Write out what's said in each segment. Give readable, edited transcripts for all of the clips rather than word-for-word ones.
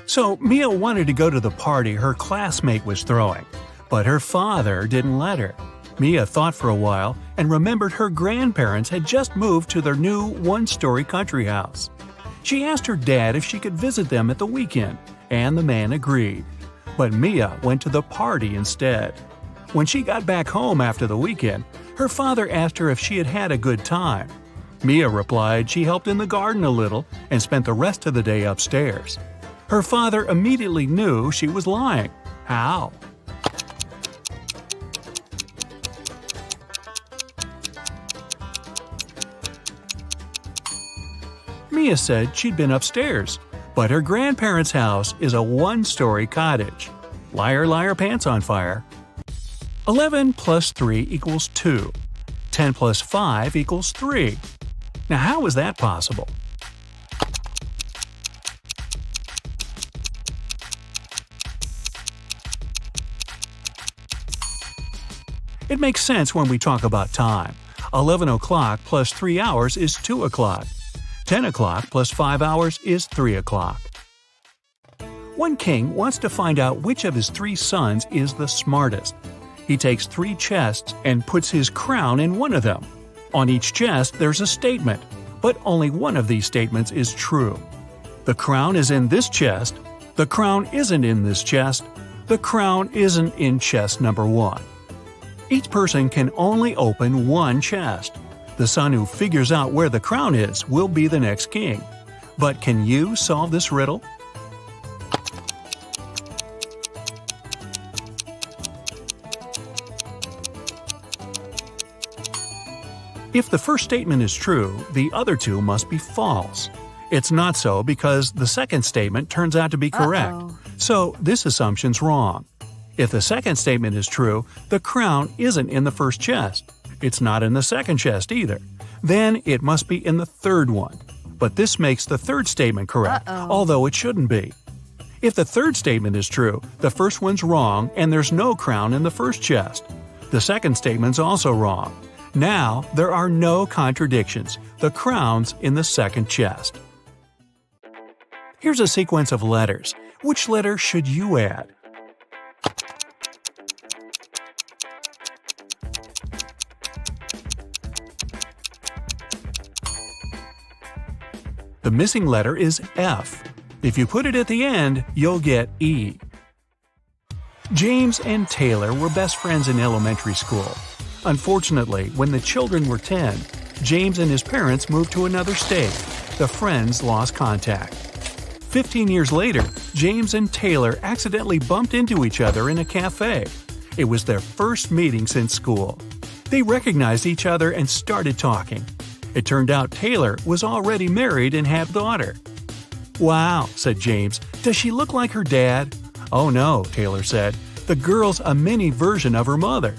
So Mia wanted to go to the party her classmate was throwing, but her father didn't let her. Mia thought for a while and remembered her grandparents had just moved to their new one-story country house. She asked her dad if she could visit them at the weekend, and the man agreed. But Mia went to the party instead. When she got back home after the weekend, her father asked her if she had had a good time. Mia replied she helped in the garden a little and spent the rest of the day upstairs. Her father immediately knew she was lying. How? Mia said she'd been upstairs, but her grandparents' house is a one-story cottage. Liar, liar, pants on fire. 11 plus 3 equals 2. 10 plus 5 equals 3. Now how is that possible? It makes sense when we talk about time. 11 o'clock plus 3 hours is 2 o'clock. 10 o'clock plus 5 hours is 3 o'clock. One king wants to find out which of his 3 sons is the smartest. He takes 3 chests and puts his crown in one of them. On each chest there's a statement, but only one of these statements is true. The crown is in this chest. The crown isn't in this chest. The crown isn't in chest number 1. Each person can only open one chest. The son who figures out where the crown is will be the next king. But can you solve this riddle? If the first statement is true, the other 2 must be false. It's not so because the second statement turns out to be correct. So this assumption's wrong. If the second statement is true, the crown isn't in the first chest. It's not in the second chest either. Then it must be in the third one. But this makes the third statement correct, although it shouldn't be. If the third statement is true, the first one's wrong and there's no crown in the first chest. The second statement's also wrong. Now there are no contradictions. The crown's in the second chest. Here's a sequence of letters. Which letter should you add? The missing letter is F. If you put it at the end, you'll get E. James and Taylor were best friends in elementary school. Unfortunately, when the children were 10, James and his parents moved to another state. The friends lost contact. 15 years later, James and Taylor accidentally bumped into each other in a cafe. It was their first meeting since school. They recognized each other and started talking. It turned out Taylor was already married and had a daughter. "Wow," said James, "does she look like her dad?" "Oh no," Taylor said, "the girl's a mini version of her mother."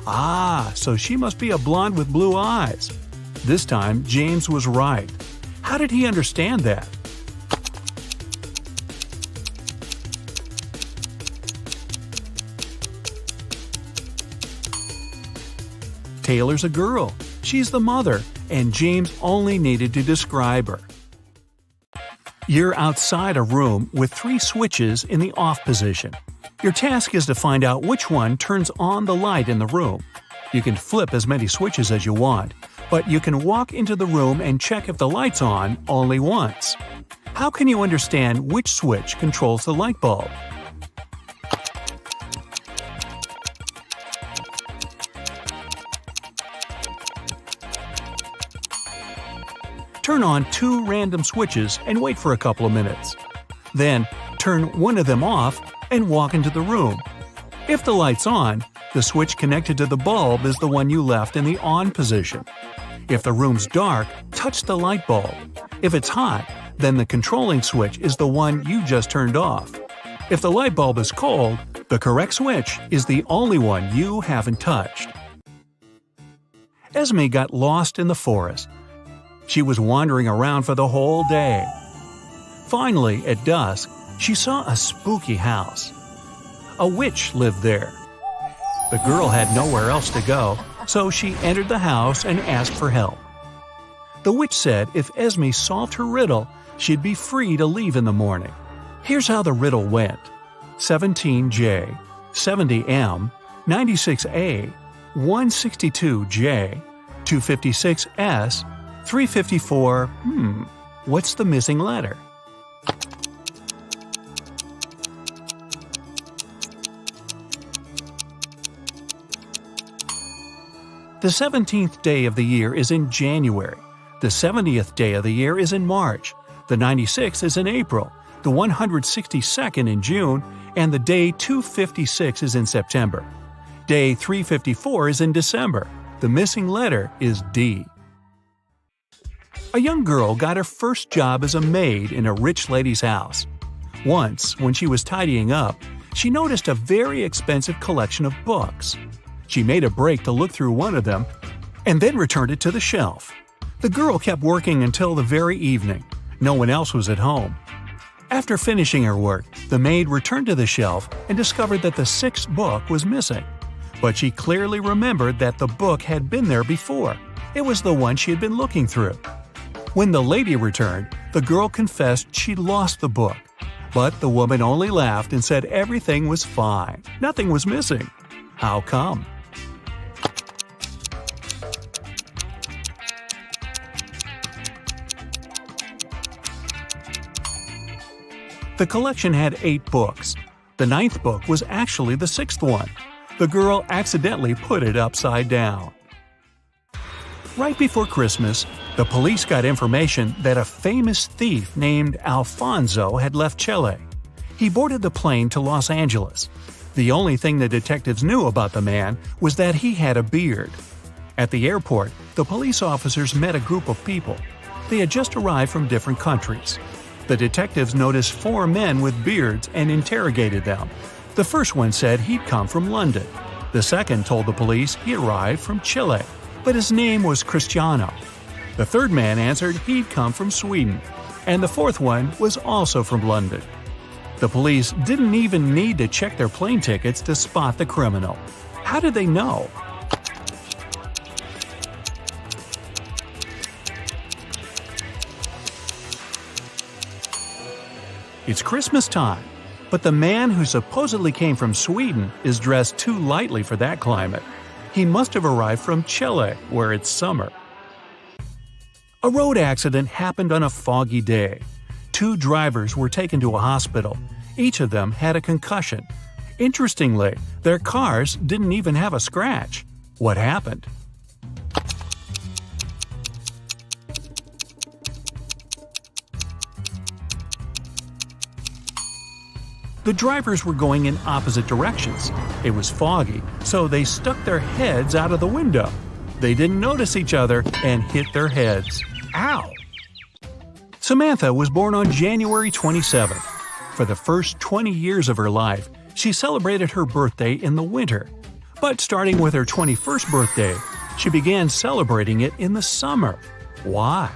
"Ah, so she must be a blonde with blue eyes." This time, James was right. How did he understand that? Taylor's a girl. She's the mother, and James only needed to describe her. You're outside a room with 3 switches in the off position. Your task is to find out which one turns on the light in the room. You can flip as many switches as you want, but you can walk into the room and check if the light's on only once. How can you understand which switch controls the light bulb? Turn on 2 random switches and wait for a couple of minutes. Then, turn one of them off and walk into the room. If the light's on, the switch connected to the bulb is the one you left in the on position. If the room's dark, touch the light bulb. If it's hot, then the controlling switch is the one you just turned off. If the light bulb is cold, the correct switch is the only one you haven't touched. Esme got lost in the forest. She was wandering around for the whole day. Finally, at dusk, she saw a spooky house. A witch lived there. The girl had nowhere else to go, so she entered the house and asked for help. The witch said if Esme solved her riddle, she'd be free to leave in the morning. Here's how the riddle went: 17J, 70M, 96A, 162J, 256S, 354. What's the missing letter? The 17th day of the year is in January. The 70th day of the year is in March. The 96th is in April. The 162nd in June. And the day 256 is in September. Day 354 is in December. The missing letter is D. A young girl got her first job as a maid in a rich lady's house. Once, when she was tidying up, she noticed a very expensive collection of books. She made a break to look through one of them and then returned it to the shelf. The girl kept working until the very evening. No one else was at home. After finishing her work, the maid returned to the shelf and discovered that the sixth book was missing. But she clearly remembered that the book had been there before. It was the one she had been looking through. When the lady returned, the girl confessed she'd lost the book. But the woman only laughed and said everything was fine. Nothing was missing. How come? The collection had 8 books. The 9th book was actually the 6th one. The girl accidentally put it upside down. Right before Christmas, the police got information that a famous thief named Alfonso had left Chile. He boarded the plane to Los Angeles. The only thing the detectives knew about the man was that he had a beard. At the airport, the police officers met a group of people. They had just arrived from different countries. The detectives noticed 4 men with beards and interrogated them. The first one said he'd come from London. The second told the police he arrived from Chile, but his name was Cristiano. The third man answered he'd come from Sweden, and the fourth one was also from London. The police didn't even need to check their plane tickets to spot the criminal. How did they know? It's Christmas time, but the man who supposedly came from Sweden is dressed too lightly for that climate. He must have arrived from Chile, where it's summer. A road accident happened on a foggy day. 2 drivers were taken to a hospital. Each of them had a concussion. Interestingly, their cars didn't even have a scratch. What happened? The drivers were going in opposite directions. It was foggy, so they stuck their heads out of the window. They didn't notice each other and hit their heads. Ow! Samantha was born on January 27th. For the first 20 years of her life, she celebrated her birthday in the winter. But starting with her 21st birthday, she began celebrating it in the summer. Why?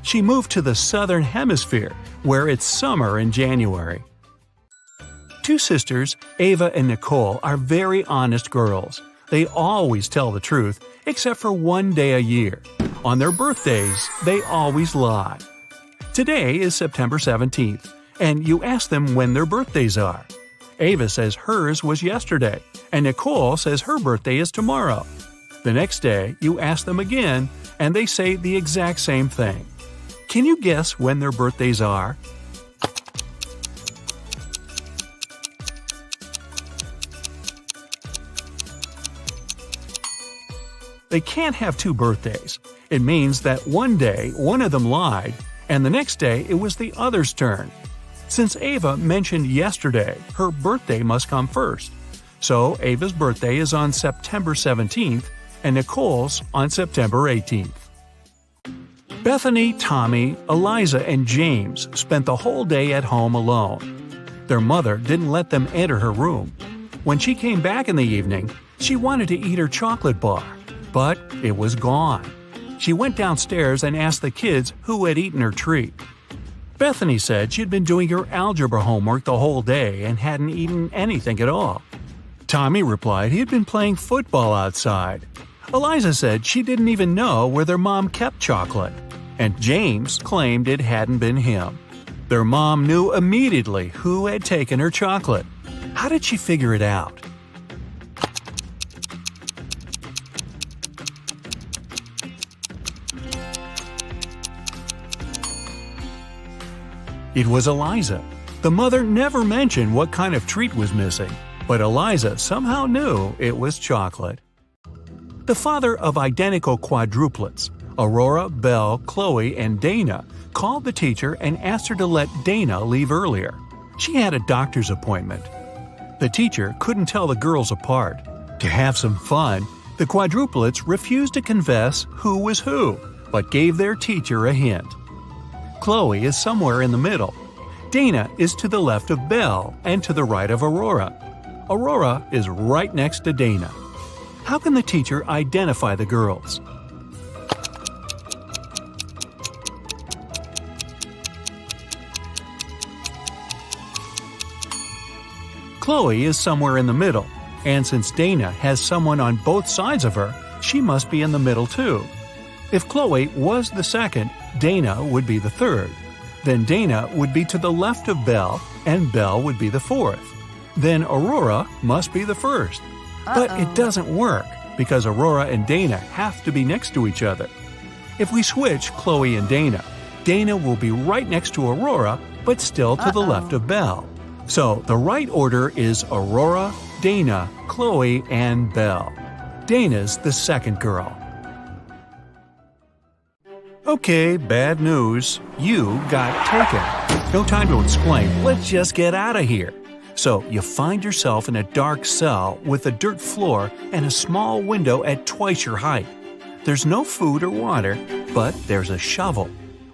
She moved to the southern hemisphere, where it's summer in January. 2 sisters, Ava and Nicole, are very honest girls. They always tell the truth, except for one day a year. On their birthdays, they always lie. Today is September 17th, and you ask them when their birthdays are. Ava says hers was yesterday, and Nicole says her birthday is tomorrow. The next day, you ask them again, and they say the exact same thing. Can you guess when their birthdays are? They can't have 2 birthdays. It means that one day one of them lied, and the next day it was the other's turn. Since Ava mentioned yesterday, her birthday must come first. So Ava's birthday is on September 17th, and Nicole's on September 18th. Bethany, Tommy, Eliza, and James spent the whole day at home alone. Their mother didn't let them enter her room. When she came back in the evening, she wanted to eat her chocolate bar, but it was gone. She went downstairs and asked the kids who had eaten her treat. Bethany said she'd been doing her algebra homework the whole day and hadn't eaten anything at all. Tommy replied he had been playing football outside. Eliza said she didn't even know where their mom kept chocolate. And James claimed it hadn't been him. Their mom knew immediately who had taken her chocolate. How did she figure it out? It was Eliza. The mother never mentioned what kind of treat was missing, but Eliza somehow knew it was chocolate. The father of identical quadruplets, Aurora, Belle, Chloe, and Dana, called the teacher and asked her to let Dana leave earlier. She had a doctor's appointment. The teacher couldn't tell the girls apart. To have some fun, the quadruplets refused to confess who was who, but gave their teacher a hint. Chloe is somewhere in the middle. Dana is to the left of Belle and to the right of Aurora. Aurora is right next to Dana. How can the teacher identify the girls? Chloe is somewhere in the middle, and since Dana has someone on both sides of her, she must be in the middle too. If Chloe was the second, Dana would be the third. Then Dana would be to the left of Belle, and Belle would be the fourth. Then Aurora must be the first. But it doesn't work, because Aurora and Dana have to be next to each other. If we switch Chloe and Dana, Dana will be right next to Aurora, but still to the left of Belle. So the right order is Aurora, Dana, Chloe, and Belle. Dana's the second girl. Okay, bad news. You got taken. No time to explain. Let's just get out of here. So you find yourself in a dark cell with a dirt floor and a small window at twice your height. There's no food or water, but there's a shovel.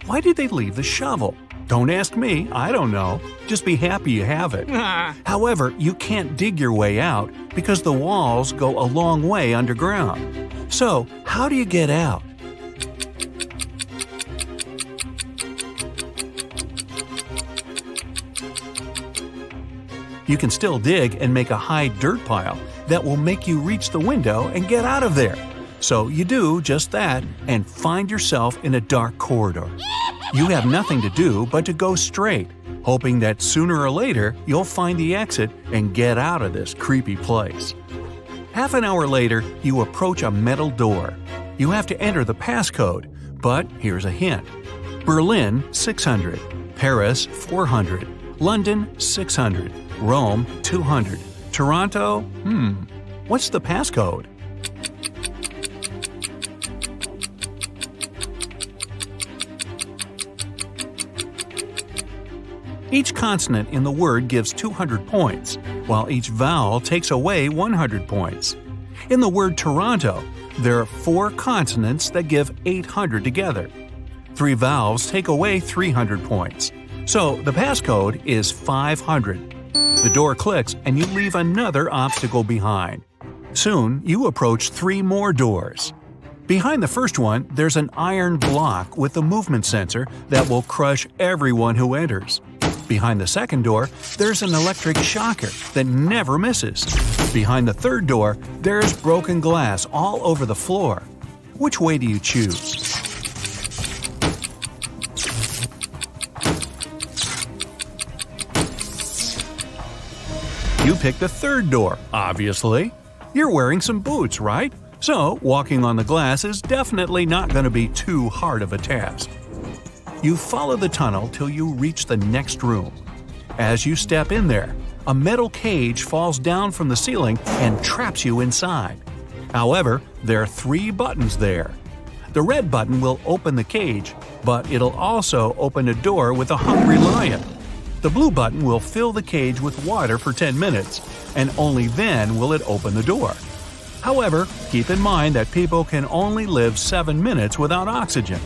Why did they leave the shovel? Don't ask me, I don't know. Just be happy you have it. However, you can't dig your way out because the walls go a long way underground. So, how do you get out? You can still dig and make a high dirt pile that will make you reach the window and get out of there. So you do just that and find yourself in a dark corridor. You have nothing to do but to go straight, hoping that sooner or later you'll find the exit and get out of this creepy place. Half an hour later, you approach a metal door. You have to enter the passcode, but here's a hint. Berlin, 600. Paris, 400. London, 600. Rome, 200. Toronto, what's the passcode? Each consonant in the word gives 200 points, while each vowel takes away 100 points. In the word Toronto, there are 4 consonants that give 800 together. 3 vowels take away 300 points. So the passcode is 500. The door clicks and you leave another obstacle behind. Soon, you approach 3 more doors. Behind the first one, there's an iron block with a movement sensor that will crush everyone who enters. Behind the second door, there's an electric shocker that never misses. Behind the third door, there's broken glass all over the floor. Which way do you choose? You pick the third door, obviously. You're wearing some boots, right? So, walking on the glass is definitely not going to be too hard of a task. You follow the tunnel till you reach the next room. As you step in there, a metal cage falls down from the ceiling and traps you inside. However, there are 3 buttons there. The red button will open the cage, but it'll also open a door with a hungry lion. The blue button will fill the cage with water for 10 minutes, and only then will it open the door. However, keep in mind that people can only live 7 minutes without oxygen.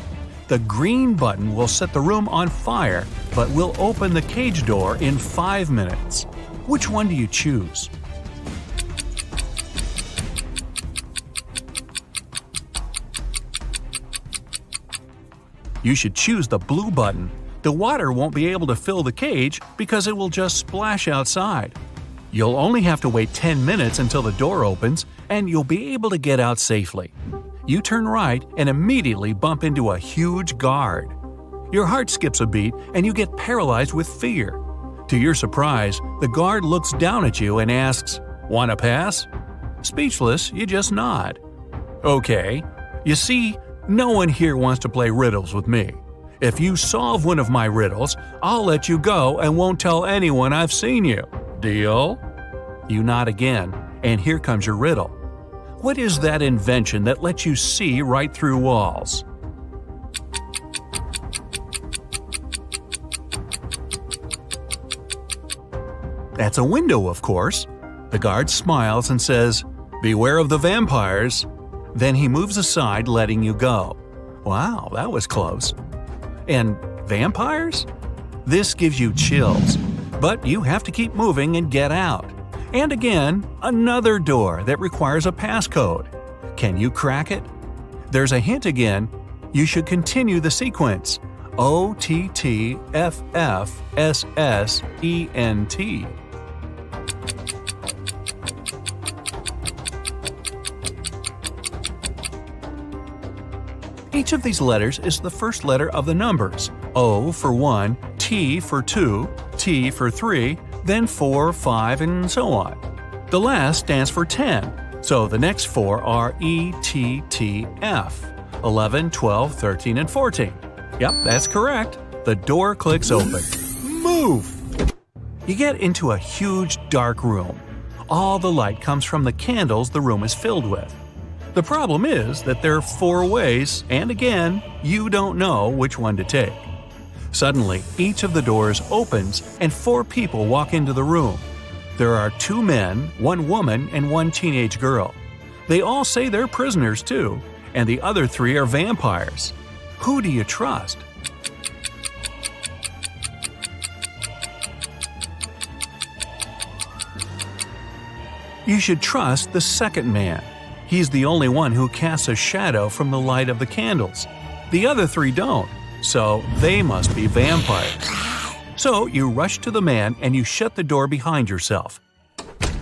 The green button will set the room on fire, but will open the cage door in 5 minutes. Which one do you choose? You should choose the blue button. The water won't be able to fill the cage because it will just splash outside. You'll only have to wait 10 minutes until the door opens, and you'll be able to get out safely. You turn right and immediately bump into a huge guard. Your heart skips a beat and you get paralyzed with fear. To your surprise, the guard looks down at you and asks, "Want to pass?" Speechless, you just nod. Okay. You see, no one here wants to play riddles with me. If you solve one of my riddles, I'll let you go and won't tell anyone I've seen you. Deal? You nod again, and here comes your riddle. What is that invention that lets you see right through walls? That's a window, of course. The guard smiles and says, "Beware of the vampires." Then he moves aside, letting you go. Wow, that was close. And vampires? This gives you chills, but you have to keep moving and get out. And again, another door that requires a passcode. Can you crack it? There's a hint again. You should continue the sequence. OTTFFSSENT. Each of these letters is the first letter of the numbers. O for 1, T for 2, T for 3, then 4, 5, and so on. The last stands for 10, so the next 4 are ETTF, 11, 12, 13, and 14. Yep, that's correct. The door clicks open. Move! You get into a huge dark room. All the light comes from the candles the room is filled with. The problem is that there are 4 ways, and again, you don't know which one to take. Suddenly, each of the doors opens and 4 people walk into the room. There are 2 men, 1 woman, and 1 teenage girl. They all say they're prisoners too, and the other 3 are vampires. Who do you trust? You should trust the second man. He's the only one who casts a shadow from the light of the candles. The other 3 don't, so they must be vampires. So you rush to the man and you shut the door behind yourself.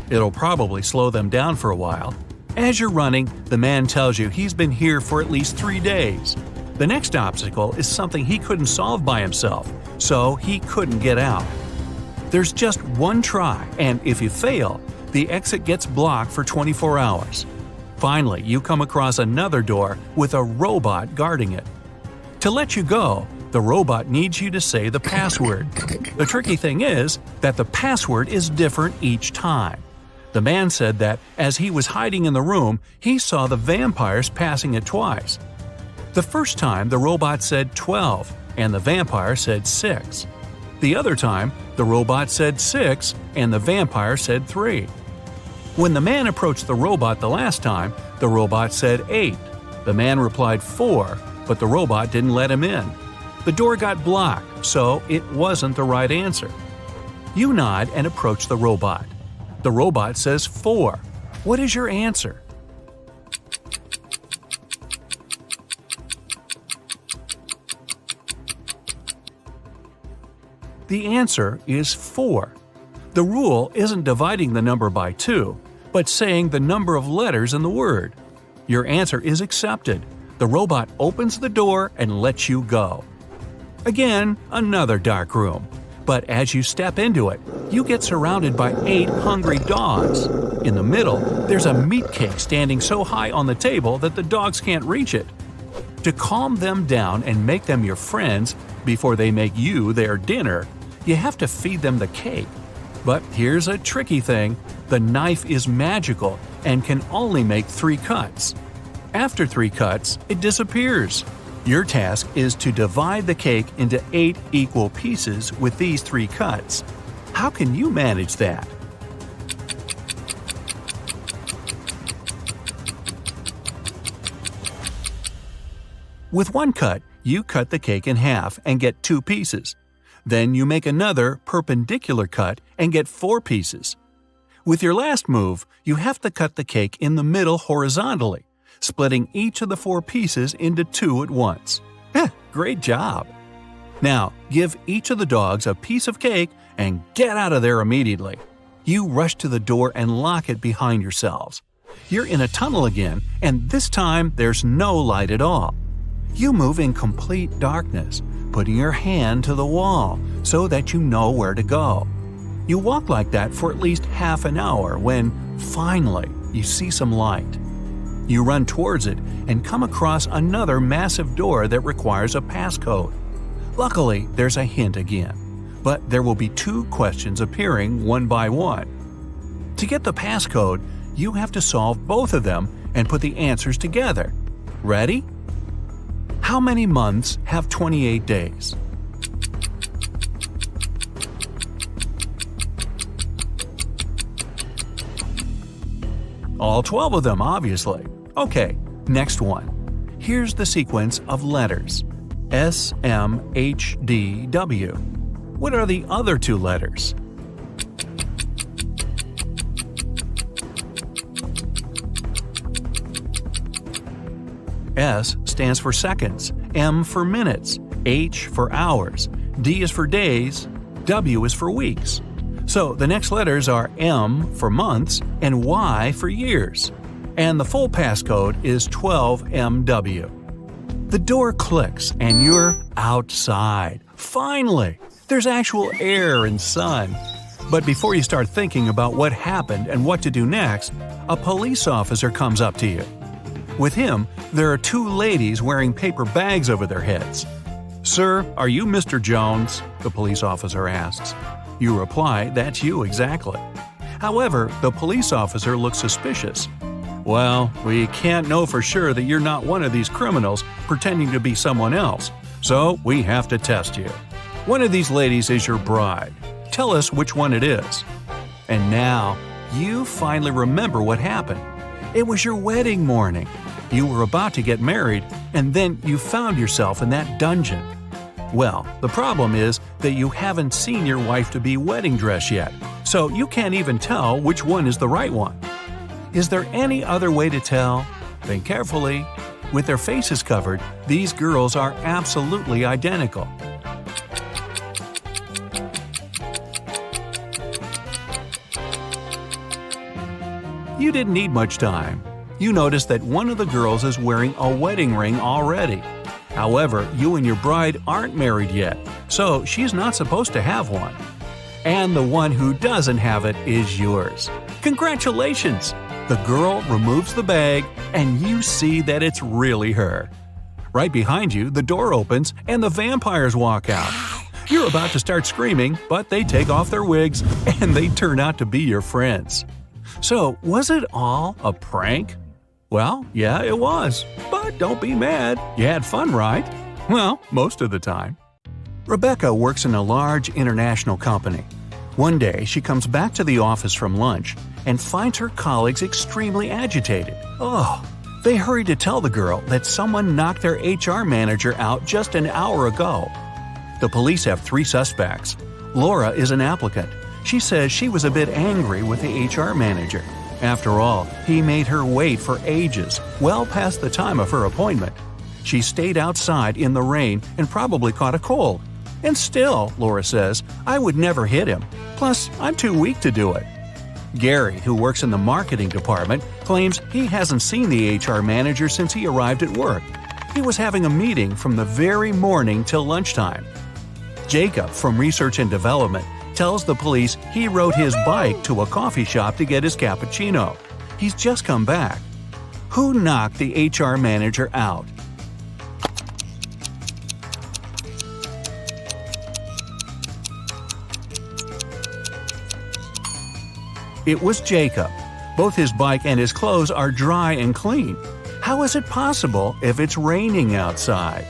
It'll probably slow them down for a while. As you're running, the man tells you he's been here for at least 3 days. The next obstacle is something he couldn't solve by himself, so he couldn't get out. There's just one try, and if you fail, the exit gets blocked for 24 hours. Finally, you come across another door with a robot guarding it. To let you go, the robot needs you to say the password. The tricky thing is that the password is different each time. The man said that as he was hiding in the room, he saw the vampires passing it twice. The first time, the robot said 12, and the vampire said 6. The other time, the robot said 6, and the vampire said 3. When the man approached the robot the last time, the robot said 8. The man replied 4, but the robot didn't let him in. The door got blocked, so it wasn't the right answer. You nod and approach the robot. The robot says 4. What is your answer? The answer is 4. The rule isn't dividing the number by 2, but saying the number of letters in the word. Your answer is accepted. The robot opens the door and lets you go. Again, another dark room. But as you step into it, you get surrounded by 8 hungry dogs. In the middle, there's a meat cake standing so high on the table that the dogs can't reach it. To calm them down and make them your friends before they make you their dinner, you have to feed them the cake. But here's a tricky thing. The knife is magical and can only make 3 cuts. After 3 cuts, it disappears. Your task is to divide the cake into 8 equal pieces with these 3 cuts. How can you manage that? With 1 cut, you cut the cake in half and get 2 pieces. Then you make another perpendicular cut and get 4 pieces. With your last move, you have to cut the cake in the middle horizontally, splitting each of the 4 pieces into 2 at once. Great job! Now, give each of the dogs a piece of cake and get out of there immediately. You rush to the door and lock it behind yourselves. You're in a tunnel again, and this time there's no light at all. You move in complete darkness, putting your hand to the wall so that you know where to go. You walk like that for at least half an hour when, finally, you see some light. You run towards it and come across another massive door that requires a passcode. Luckily, there's a hint again, but there will be 2 questions appearing one by one. To get the passcode, you have to solve both of them and put the answers together. Ready? How many months have 28 days? All 12 of them, obviously. Okay, next one. Here's the sequence of letters. S, M, H, D, W. What are the other 2 letters? S stands for seconds, M for minutes, H for hours, D is for days, W is for weeks. So the next letters are M for months and Y for years. And the full passcode is 12MW. The door clicks and you're outside. Finally! There's actual air and sun. But before you start thinking about what happened and what to do next, a police officer comes up to you. With him, there are 2 ladies wearing paper bags over their heads. "Sir, are you Mr. Jones?" the police officer asks. You reply, "That's you exactly." However, the police officer looks suspicious. "Well, we can't know for sure that you're not one of these criminals pretending to be someone else, so we have to test you. One of these ladies is your bride. Tell us which one it is." And now, you finally remember what happened. It was your wedding morning. You were about to get married, and then you found yourself in that dungeon. Well, the problem is that you haven't seen your wife-to-be wedding dress yet, so you can't even tell which one is the right one. Is there any other way to tell? Think carefully. With their faces covered, these girls are absolutely identical. You didn't need much time. You notice that one of the girls is wearing a wedding ring already. However, you and your bride aren't married yet, so she's not supposed to have one. And the one who doesn't have it is yours. Congratulations! The girl removes the bag, and you see that it's really her. Right behind you, the door opens and the vampires walk out. You're about to start screaming, but they take off their wigs and they turn out to be your friends. So, was it all a prank? Well, yeah, it was. But don't be mad. You had fun, right? Well, most of the time. Rebecca works in a large international company. One day, she comes back to the office from lunch and finds her colleagues extremely agitated. They hurry to tell the girl that someone knocked their HR manager out just an hour ago. The police have 3 suspects. Laura is an applicant. She says she was a bit angry with the HR manager. After all, he made her wait for ages, well past the time of her appointment. She stayed outside in the rain and probably caught a cold. And still, Laura says, I would never hit him. Plus, I'm too weak to do it. Gary, who works in the marketing department, claims he hasn't seen the HR manager since he arrived at work. He was having a meeting from the very morning till lunchtime. Jacob, from research and development, tells the police he rode his bike to a coffee shop to get his cappuccino. He's just come back. Who knocked the HR manager out? It was Jacob. Both his bike and his clothes are dry and clean. How is it possible if it's raining outside?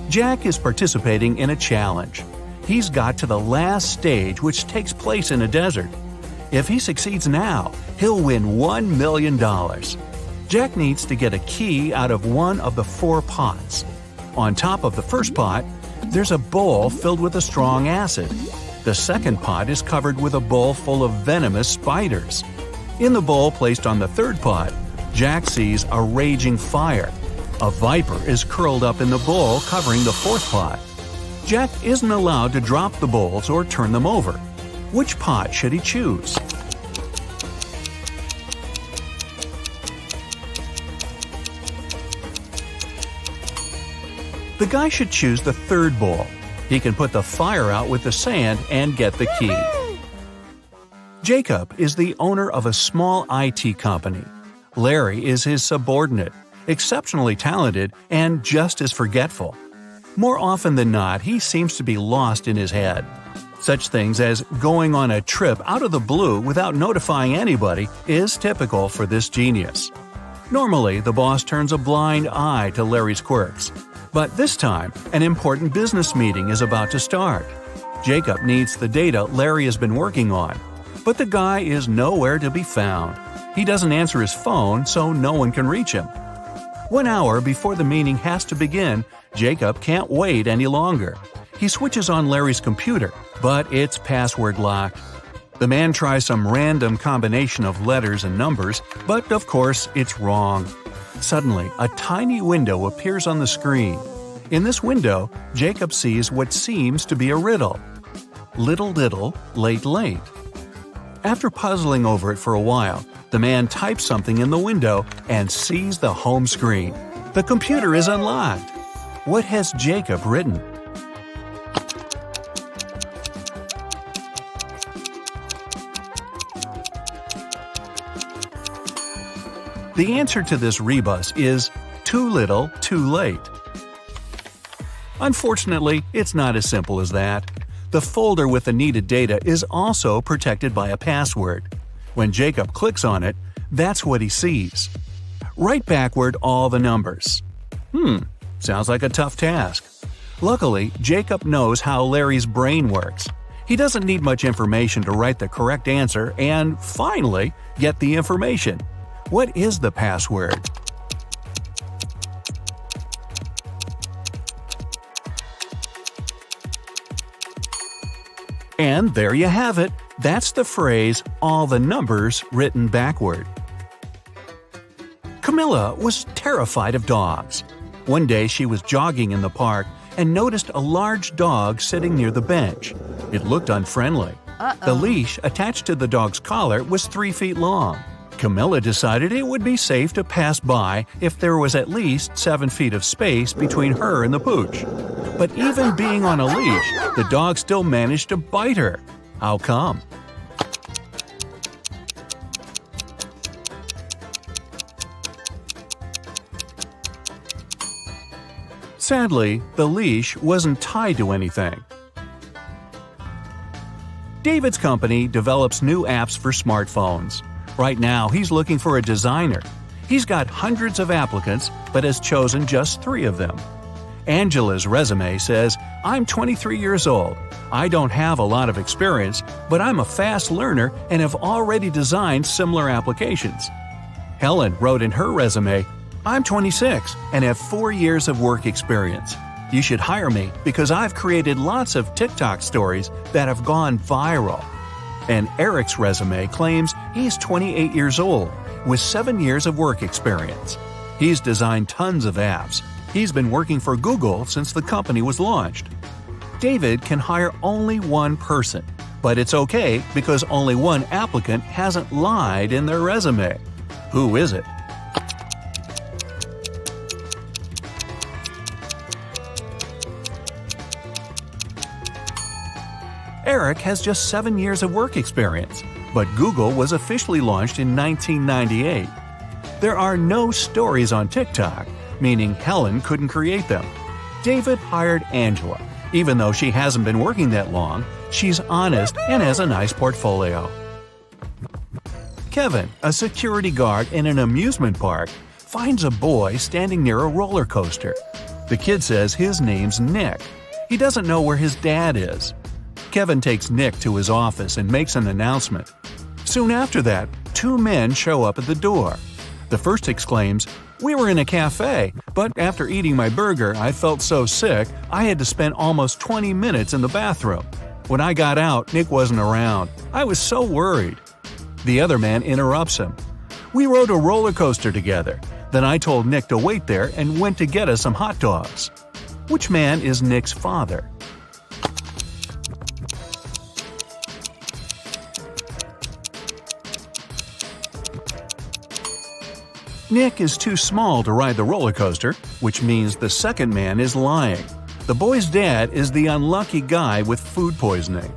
Jack is participating in a challenge. He's got to the last stage, which takes place in a desert. If he succeeds now, he'll win $1 million. Jack needs to get a key out of one of the 4 pots. On top of the first pot, there's a bowl filled with a strong acid. The second pot is covered with a bowl full of venomous spiders. In the bowl placed on the third pot, Jack sees a raging fire. A viper is curled up in the bowl covering the fourth pot. Jack isn't allowed to drop the bowls or turn them over. Which pot should he choose? The guy should choose the third bowl. He can put the fire out with the sand and get the key. Jacob is the owner of a small IT company. Larry is his subordinate, exceptionally talented and just as forgetful. More often than not, he seems to be lost in his head. Such things as going on a trip out of the blue without notifying anybody is typical for this genius. Normally, the boss turns a blind eye to Larry's quirks. But this time, an important business meeting is about to start. Jacob needs the data Larry has been working on, but the guy is nowhere to be found. He doesn't answer his phone, so no one can reach him. 1 hour before the meeting has to begin, Jacob can't wait any longer. He switches on Larry's computer, but it's password locked. The man tries some random combination of letters and numbers, but of course it's wrong. Suddenly, a tiny window appears on the screen. In this window, Jacob sees what seems to be a riddle. Little, late, late. After puzzling over it for a while, the man types something in the window and sees the home screen. The computer is unlocked. What has Jacob written? The answer to this rebus is too little, too late. Unfortunately, it's not as simple as that. The folder with the needed data is also protected by a password. When Jacob clicks on it, that's what he sees. Write backward all the numbers. Sounds like a tough task. Luckily, Jacob knows how Larry's brain works. He doesn't need much information to write the correct answer and, finally, get the information. What is the password? And there you have it. That's the phrase, all the numbers written backward. Camilla was terrified of dogs. One day she was jogging in the park and noticed a large dog sitting near the bench. It looked unfriendly. The leash attached to the dog's collar was 3 feet long. Camilla decided it would be safe to pass by if there was at least 7 feet of space between her and the pooch. But even being on a leash, the dog still managed to bite her. How come? Sadly, the leash wasn't tied to anything. David's company develops new apps for smartphones. Right now, he's looking for a designer. He's got hundreds of applicants, but has chosen just 3 of them. Angela's resume says, "I'm 23 years old. I don't have a lot of experience, but I'm a fast learner and have already designed similar applications." Helen wrote in her resume, "I'm 26 and have 4 years of work experience. You should hire me because I've created lots of TikTok stories that have gone viral." And Eric's resume claims he's 28 years old with 7 years of work experience. He's designed tons of apps. He's been working for Google since the company was launched. David can hire only one person, but it's okay because only one applicant hasn't lied in their resume. Who is it? Eric has just 7 years of work experience, but Google was officially launched in 1998. There are no stories on TikTok, meaning Helen couldn't create them. David hired Angela. Even though she hasn't been working that long, she's honest and has a nice portfolio. Kevin, a security guard in an amusement park, finds a boy standing near a roller coaster. The kid says his name's Nick. He doesn't know where his dad is. Kevin takes Nick to his office and makes an announcement. Soon after that, 2 men show up at the door. The first exclaims, "We were in a cafe, but after eating my burger, I felt so sick I had to spend almost 20 minutes in the bathroom. When I got out, Nick wasn't around. I was so worried." The other man interrupts him. "We rode a roller coaster together. Then I told Nick to wait there and went to get us some hot dogs." Which man is Nick's father? Nick is too small to ride the roller coaster, which means the second man is lying. The boy's dad is the unlucky guy with food poisoning.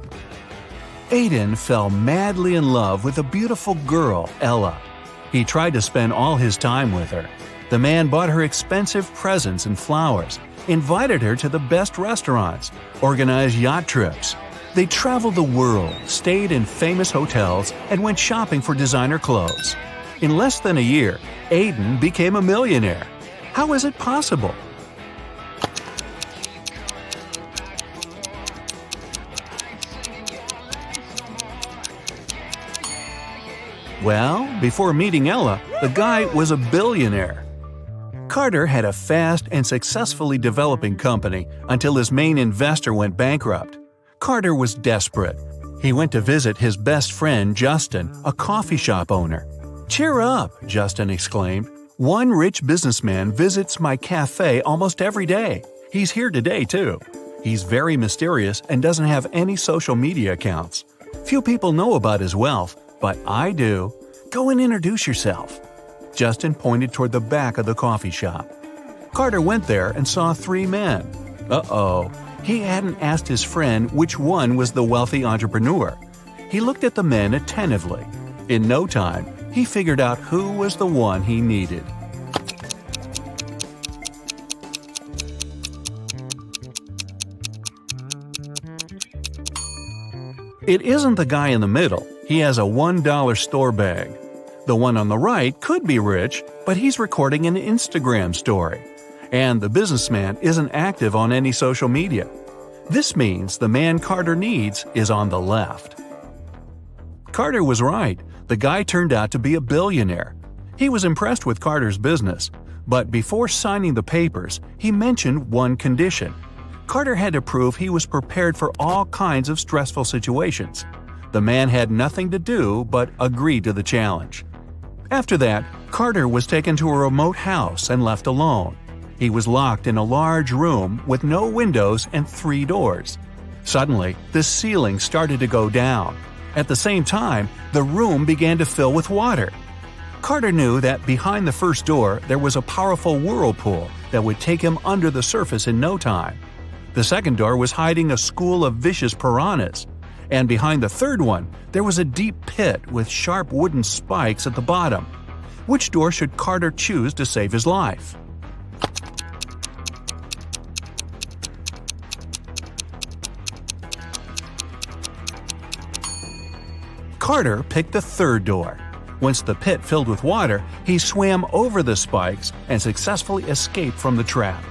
Aiden fell madly in love with a beautiful girl, Ella. He tried to spend all his time with her. The man bought her expensive presents and flowers, invited her to the best restaurants, organized yacht trips. They traveled the world, stayed in famous hotels, and went shopping for designer clothes. In less than a year, Aiden became a millionaire. How is it possible? Well, before meeting Ella, the guy was a billionaire. Carter had a fast and successfully developing company until his main investor went bankrupt. Carter was desperate. He went to visit his best friend Justin, a coffee shop owner. "Cheer up," Justin exclaimed. "One rich businessman visits my cafe almost every day. He's here today, too. He's very mysterious and doesn't have any social media accounts. Few people know about his wealth, but I do. Go and introduce yourself." Justin pointed toward the back of the coffee shop. Carter went there and saw 3 men. Uh-oh. He hadn't asked his friend which one was the wealthy entrepreneur. He looked at the men attentively. In no time, he figured out who was the one he needed. It isn't the guy in the middle. He has a $1 store bag. The one on the right could be rich, but he's recording an Instagram story. And the businessman isn't active on any social media. This means the man Carter needs is on the left. Carter was right. The guy turned out to be a billionaire. He was impressed with Carter's business, but before signing the papers, he mentioned one condition. Carter had to prove he was prepared for all kinds of stressful situations. The man had nothing to do but agree to the challenge. After that, Carter was taken to a remote house and left alone. He was locked in a large room with no windows and 3 doors. Suddenly, the ceiling started to go down. At the same time, the room began to fill with water. Carter knew that behind the first door there was a powerful whirlpool that would take him under the surface in no time. The second door was hiding a school of vicious piranhas. And behind the third one, there was a deep pit with sharp wooden spikes at the bottom. Which door should Carter choose to save his life? Carter picked the third door. Once the pit filled with water, he swam over the spikes and successfully escaped from the trap.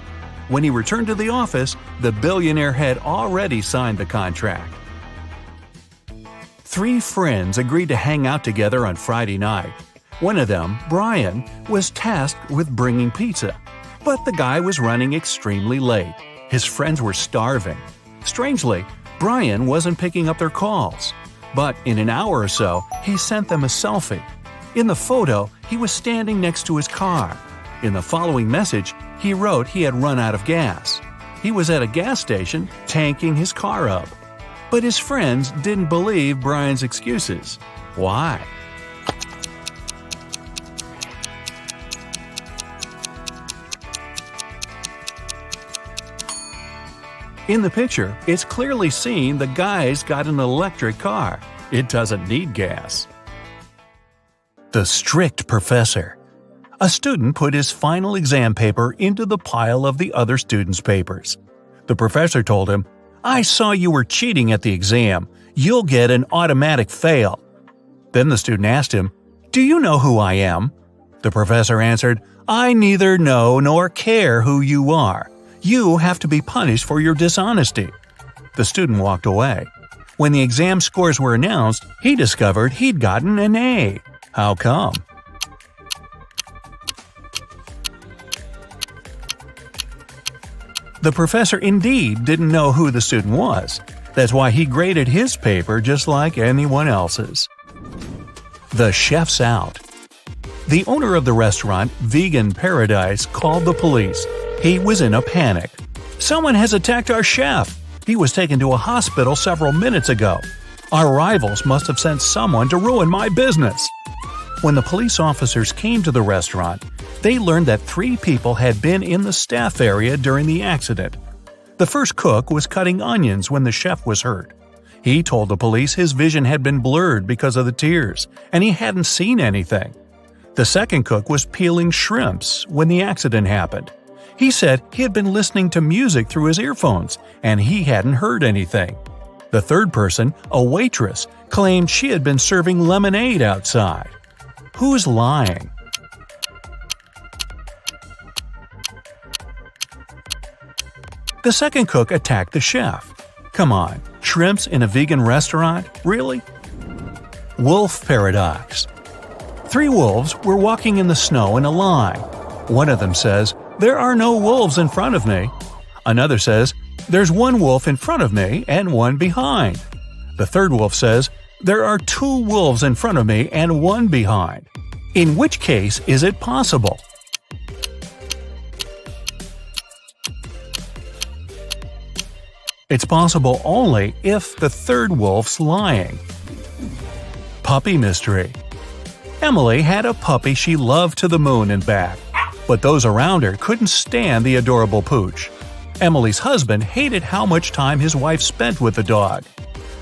When he returned to the office, the billionaire had already signed the contract. 3 friends agreed to hang out together on Friday night. One of them, Brian, was tasked with bringing pizza. But the guy was running extremely late. His friends were starving. Strangely, Brian wasn't picking up their calls. But in an hour or so, he sent them a selfie. In the photo, he was standing next to his car. In the following message, he wrote he had run out of gas. He was at a gas station, tanking his car up. But his friends didn't believe Brian's excuses. Why? In the picture, it's clearly seen the guy's got an electric car. It doesn't need gas. The strict professor. A student put his final exam paper into the pile of the other students' papers. The professor told him, "I saw you were cheating at the exam. You'll get an automatic fail." Then the student asked him, "Do you know who I am?" The professor answered, "I neither know nor care who you are. You have to be punished for your dishonesty." The student walked away. When the exam scores were announced, he discovered he'd gotten an A. How come? The professor indeed didn't know who the student was. That's why he graded his paper just like anyone else's. The chef's out. The owner of the restaurant, Vegan Paradise, called the police. He was in a panic. "Someone has attacked our chef. He was taken to a hospital several minutes ago. Our rivals must have sent someone to ruin my business." When the police officers came to the restaurant, they learned that 3 people had been in the staff area during the accident. The first cook was cutting onions when the chef was hurt. He told the police his vision had been blurred because of the tears, and he hadn't seen anything. The second cook was peeling shrimps when the accident happened. He said he had been listening to music through his earphones, and he hadn't heard anything. The third person, a waitress, claimed she had been serving lemonade outside. Who's lying? The second cook attacked the chef. Come on, shrimps in a vegan restaurant? Really? Wolf paradox. 3 wolves were walking in the snow in a line. One of them says, "There are no wolves in front of me." Another says, "There's 1 wolf in front of me and 1 behind." The third wolf says, "There are 2 wolves in front of me and 1 behind." In which case is it possible? It's possible only if the third wolf's lying. Puppy mystery. Emily had a puppy she loved to the moon and back, but those around her couldn't stand the adorable pooch. Emily's husband hated how much time his wife spent with the dog.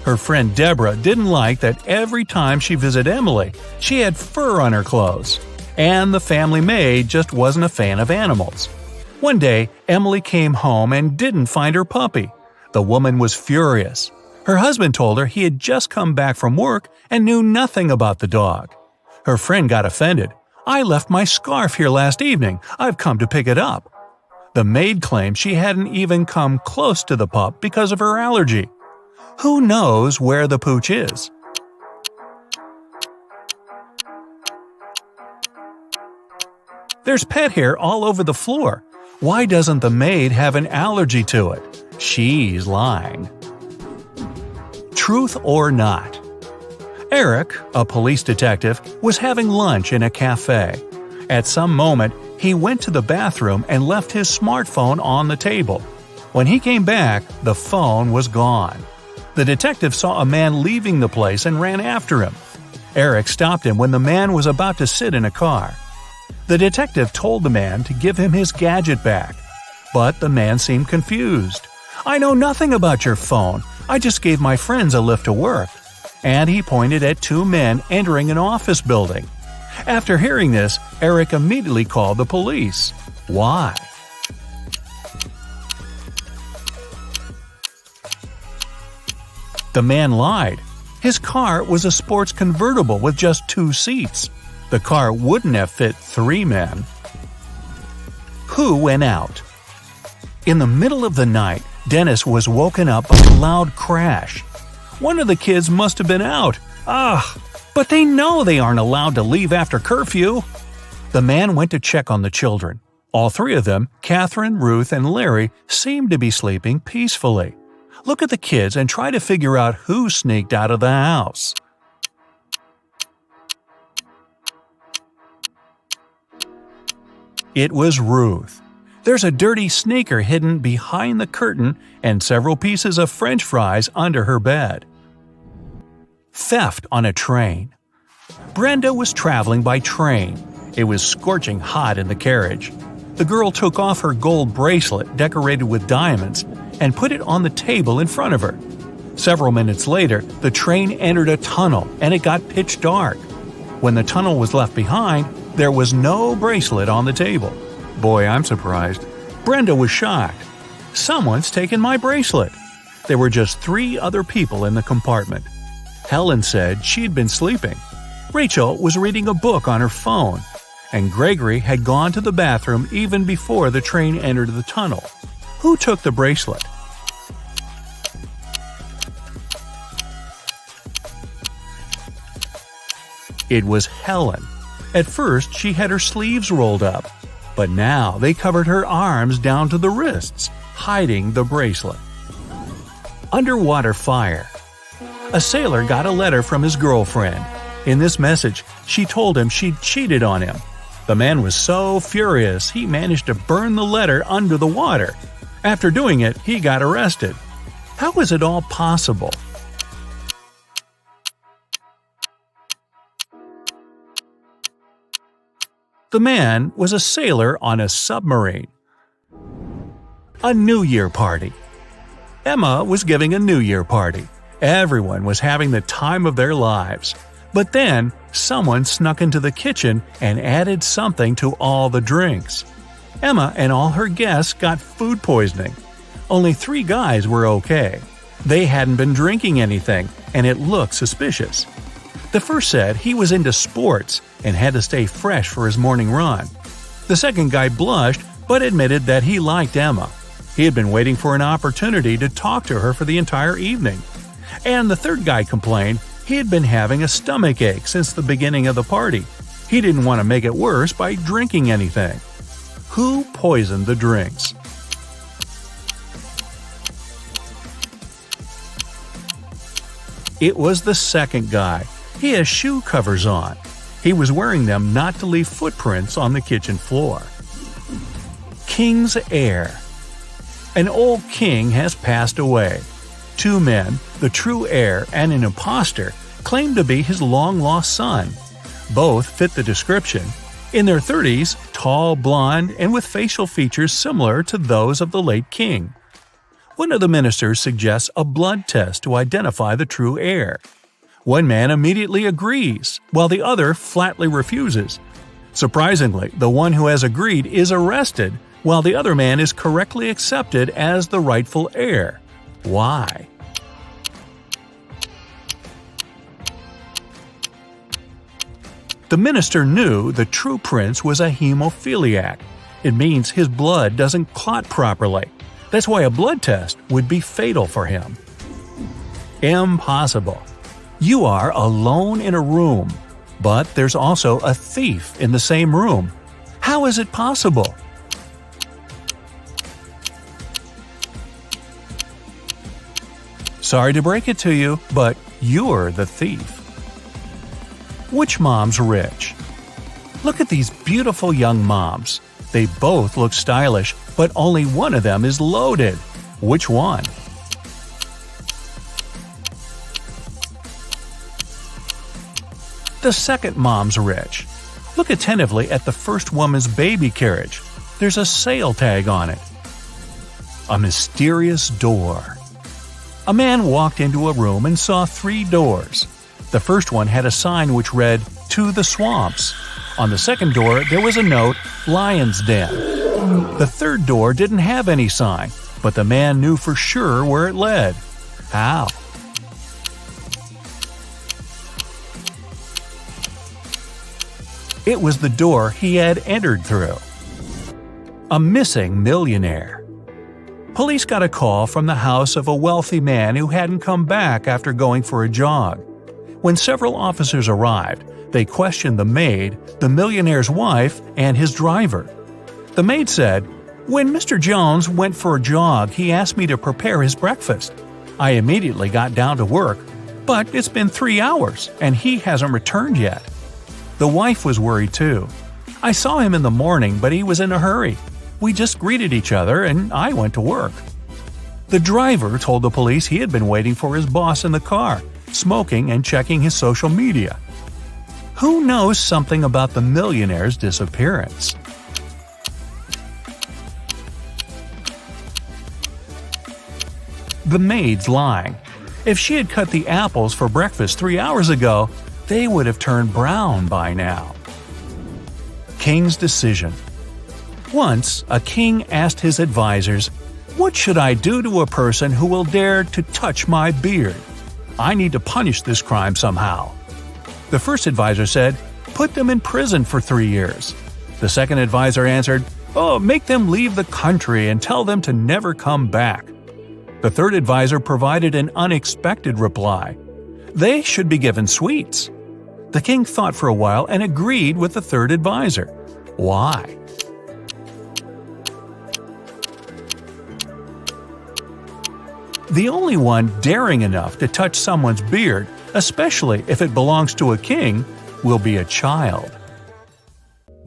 Her friend Deborah didn't like that every time she visited Emily, she had fur on her clothes. And the family maid just wasn't a fan of animals. One day, Emily came home and didn't find her puppy. The woman was furious. Her husband told her he had just come back from work and knew nothing about the dog. Her friend got offended. "I left my scarf here last evening. I've come to pick it up." The maid claimed she hadn't even come close to the pup because of her allergy. Who knows where the pooch is? There's pet hair all over the floor. Why doesn't the maid have an allergy to it? She's lying. Truth or not? Eric, a police detective, was having lunch in a cafe. At some moment, he went to the bathroom and left his smartphone on the table. When he came back, the phone was gone. The detective saw a man leaving the place and ran after him. Eric stopped him when the man was about to sit in a car. The detective told the man to give him his gadget back, but the man seemed confused. "I know nothing about your phone. I just gave my friends a lift to work." And he pointed at 2 men entering an office building. After hearing this, Eric immediately called the police. Why? The man lied. His car was a sports convertible with just 2 seats. The car wouldn't have fit 3 men. Who went out? In the middle of the night, Dennis was woken up by a loud crash. One of the kids must have been out. But they know they aren't allowed to leave after curfew. The man went to check on the children. All 3 of them, Catherine, Ruth, and Larry, seemed to be sleeping peacefully. Look at the kids and try to figure out who sneaked out of the house. It was Ruth. There's a dirty sneaker hidden behind the curtain and several pieces of French fries under her bed. Theft on a train. Brenda was traveling by train. It was scorching hot in the carriage. The girl took off her gold bracelet decorated with diamonds and put it on the table in front of her. Several minutes later, the train entered a tunnel and it got pitch dark. When the tunnel was left behind, there was no bracelet on the table. Boy, I'm surprised. Brenda was shocked. Someone's taken my bracelet. There were just 3 other people in the compartment. Helen said she'd been sleeping. Rachel was reading a book on her phone. And Gregory had gone to the bathroom even before the train entered the tunnel. Who took the bracelet? It was Helen. At first, she had her sleeves rolled up, but now they covered her arms down to the wrists, hiding the bracelet. Underwater fire. A sailor got a letter from his girlfriend. In this message, she told him she'd cheated on him. The man was so furious he managed to burn the letter under the water. After doing it, he got arrested. How was it all possible? The man was a sailor on a submarine. A New Year party. Emma was giving a New Year party. Everyone was having the time of their lives. But then, someone snuck into the kitchen and added something to all the drinks. Emma and all her guests got food poisoning. Only 3 guys were okay. They hadn't been drinking anything, and it looked suspicious. The first said he was into sports and had to stay fresh for his morning run. The second guy blushed but admitted that he liked Emma. He had been waiting for an opportunity to talk to her for the entire evening. And the third guy complained he had been having a stomachache since the beginning of the party. He didn't want to make it worse by drinking anything. Who poisoned the drinks? It was the second guy. He has shoe covers on. He was wearing them not to leave footprints on the kitchen floor. King's heir. An old king has passed away. 2 men, the true heir and an impostor, claim to be his long-lost son. Both fit the description. In their 30s, tall, blonde, and with facial features similar to those of the late king. One of the ministers suggests a blood test to identify the true heir. One man immediately agrees, while the other flatly refuses. Surprisingly, the one who has agreed is arrested, while the other man is correctly accepted as the rightful heir. Why? The minister knew the true prince was a hemophiliac. It means his blood doesn't clot properly. That's why a blood test would be fatal for him. Impossible. You are alone in a room, but there's also a thief in the same room. How is it possible? Sorry to break it to you, but you're the thief. Which mom's rich? Look at these beautiful young moms. They both look stylish, but only one of them is loaded. Which one? The second mom's rich. Look attentively at the first woman's baby carriage. There's a sale tag on it. A mysterious door. A man walked into a room and saw 3 doors. The first one had a sign which read, "To the Swamps." On the second door, there was a note, "Lion's Den." The third door didn't have any sign, but the man knew for sure where it led. How? It was the door he had entered through. A missing millionaire. Police got a call from the house of a wealthy man who hadn't come back after going for a jog. When several officers arrived, they questioned the maid, the millionaire's wife, and his driver. The maid said, "When Mr. Jones went for a jog, he asked me to prepare his breakfast. I immediately got down to work, but it's been 3 hours, and he hasn't returned yet." The wife was worried too. "I saw him in the morning, but he was in a hurry. We just greeted each other, and I went to work." The driver told the police he had been waiting for his boss in the car, smoking and checking his social media. Who knows something about the millionaire's disappearance? The maid's lying. If she had cut the apples for breakfast 3 hours ago, they would have turned brown by now. King's decision. Once, a king asked his advisors, "What should I do to a person who will dare to touch my beard? I need to punish this crime somehow." The first advisor said, "Put them in prison for 3 years." The second advisor answered, "Oh, make them leave the country and tell them to never come back." The third advisor provided an unexpected reply. They should be given sweets. The king thought for a while and agreed with the third advisor. Why? The only one daring enough to touch someone's beard, especially if it belongs to a king, will be a child.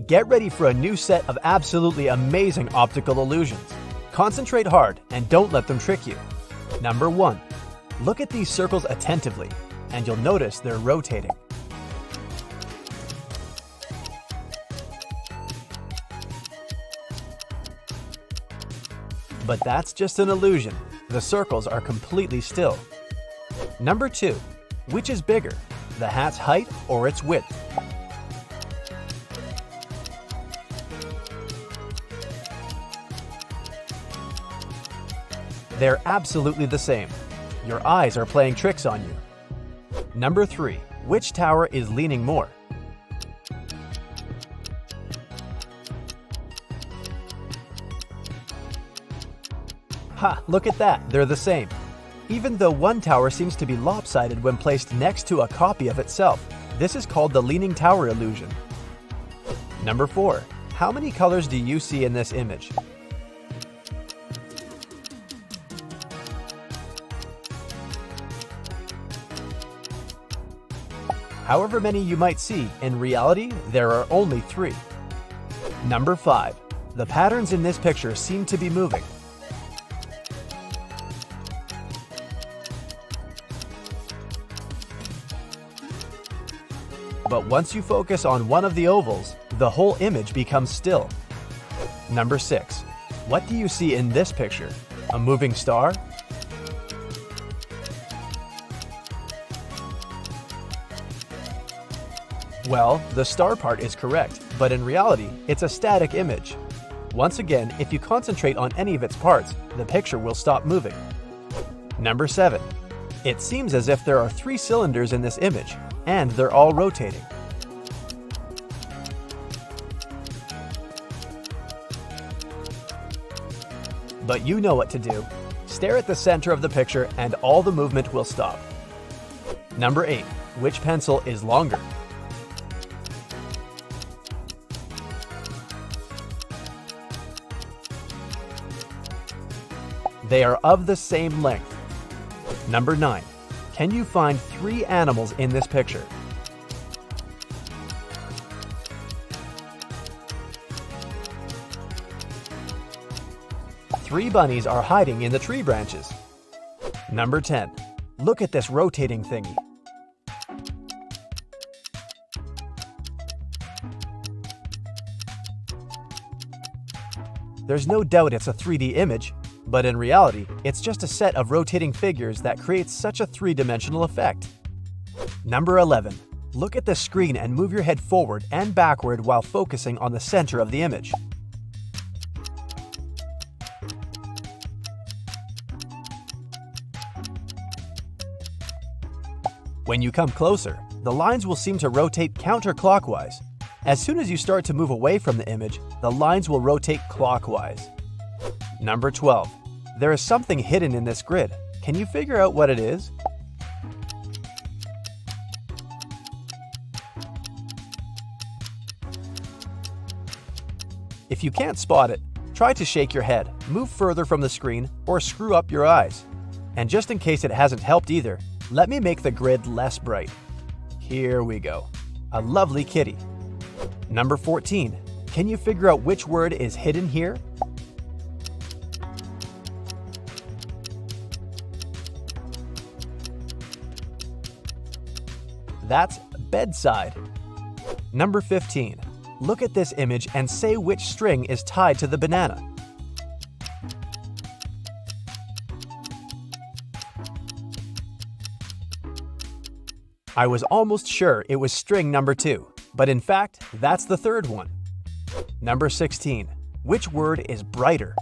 Get ready for a new set of absolutely amazing optical illusions. Concentrate hard and don't let them trick you. Number 1. Look at these circles attentively, and you'll notice they're rotating. But that's just an illusion. The circles are completely still. Number 2. Which is bigger, the hat's height or its width? They're absolutely the same. Your eyes are playing tricks on you. Number 3. Which tower is leaning more? Ha! Look at that, they're the same. Even though one tower seems to be lopsided when placed next to a copy of itself, this is called the leaning tower illusion. Number 4. How many colors do you see in this image? However many you might see, in reality, there are only 3. Number 5. The patterns in this picture seem to be moving. But once you focus on one of the ovals, the whole image becomes still. Number 6. What do you see in this picture? A moving star? Well, the star part is correct, but in reality, it's a static image. Once again, if you concentrate on any of its parts, the picture will stop moving. Number 7. It seems as if there are 3 cylinders in this image, and they're all rotating. But you know what to do. Stare at the center of the picture and all the movement will stop. Number 8. Which pencil is longer? They are of the same length. Number 9. Can you find 3 animals in this picture? Three bunnies are hiding in the tree branches. Number 10. Look at this rotating thingy. There's no doubt it's a 3D image, but in reality, it's just a set of rotating figures that creates such a 3-dimensional effect. Number 11. Look at the screen and move your head forward and backward while focusing on the center of the image. When you come closer, the lines will seem to rotate counterclockwise. As soon as you start to move away from the image, the lines will rotate clockwise. Number 12. There is something hidden in this grid. Can you figure out what it is? If you can't spot it, try to shake your head, move further from the screen, or screw up your eyes. And just in case it hasn't helped either, let me make the grid less bright. Here we go. A lovely kitty. Number 14. Can you figure out which word is hidden here? That's bedside. Number 15. Look at this image and say which string is tied to the banana. I was almost sure it was string number 2, but in fact, that's the third one. Number 16. Which word is brighter?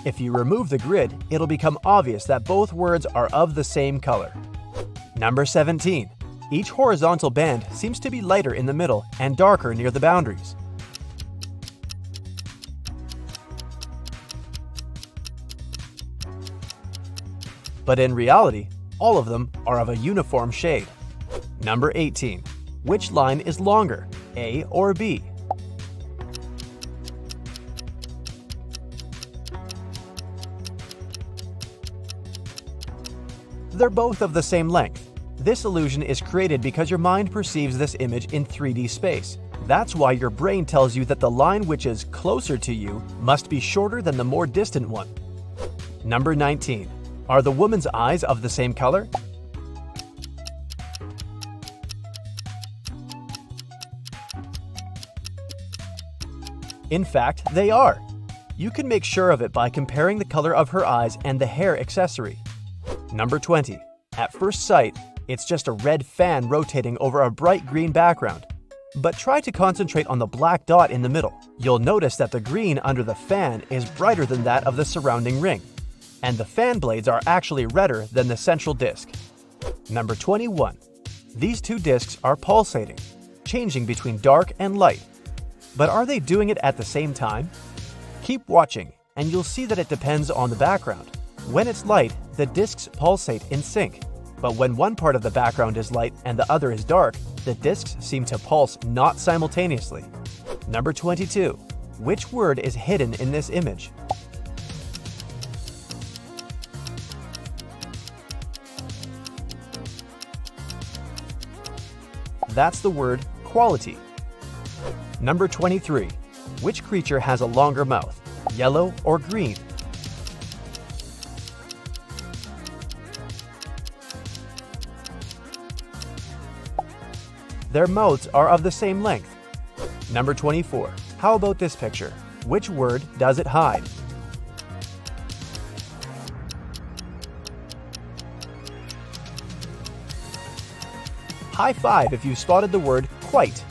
If you remove the grid, it'll become obvious that both words are of the same color. Number 17. Each horizontal band seems to be lighter in the middle and darker near the boundaries. But in reality, all of them are of a uniform shade. Number 18. Which line is longer, A or B? They're both of the same length. This illusion is created because your mind perceives this image in 3D space. That's why your brain tells you that the line which is closer to you must be shorter than the more distant one. Number 19. Are the woman's eyes of the same color? In fact, they are. You can make sure of it by comparing the color of her eyes and the hair accessory. Number 20. At first sight, it's just a red fan rotating over a bright green background. But try to concentrate on the black dot in the middle. You'll notice that the green under the fan is brighter than that of the surrounding ring. And the fan blades are actually redder than the central disc. Number 21. These two discs are pulsating, changing between dark and light. But are they doing it at the same time? Keep watching, and you'll see that it depends on the background. When it's light, the discs pulsate in sync. But when one part of the background is light and the other is dark, the discs seem to pulse not simultaneously. Number 22. Which word is hidden in this image? That's the word quality. Number 23. Which creature has a longer mouth, yellow or green? Their mouths are of the same length. Number 24. How about this picture? Which word does it hide? High five if you spotted the word quite.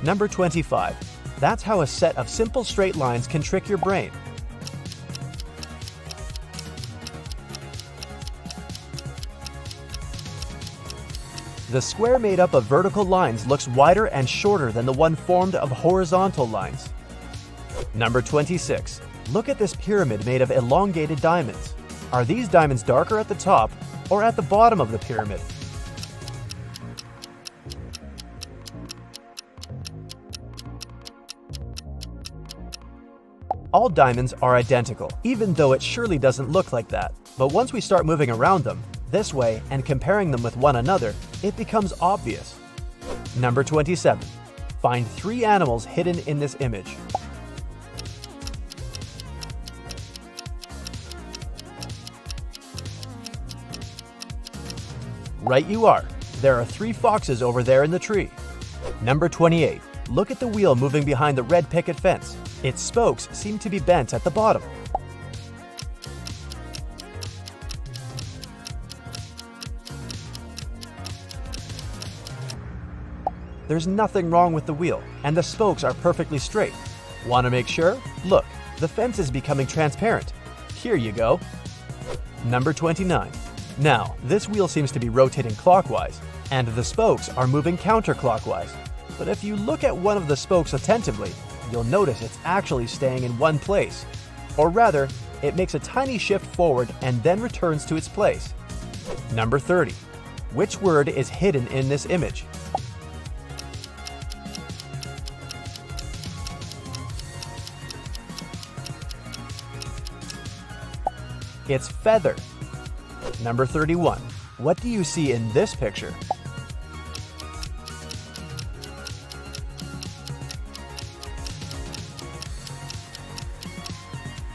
Number 25. That's how a set of simple straight lines can trick your brain. The square made up of vertical lines looks wider and shorter than the one formed of horizontal lines. Number 26. Look at this pyramid made of elongated diamonds. Are these diamonds darker at the top or at the bottom of the pyramid? All diamonds are identical, even though it surely doesn't look like that. But once we start moving around them, this way, and comparing them with one another, it becomes obvious. Number 27. Find 3 animals hidden in this image. Right you are. There are 3 foxes over there in the tree. Number 28. Look at the wheel moving behind the red picket fence. Its spokes seem to be bent at the bottom. There's nothing wrong with the wheel, and the spokes are perfectly straight. Want to make sure? Look, the fence is becoming transparent. Here you go. Number 29. Now, this wheel seems to be rotating clockwise, and the spokes are moving counterclockwise. But if you look at one of the spokes attentively, you'll notice it's actually staying in one place. Or rather, it makes a tiny shift forward and then returns to its place. Number 30. Which word is hidden in this image? It's feather. Number 31. What do you see in this picture?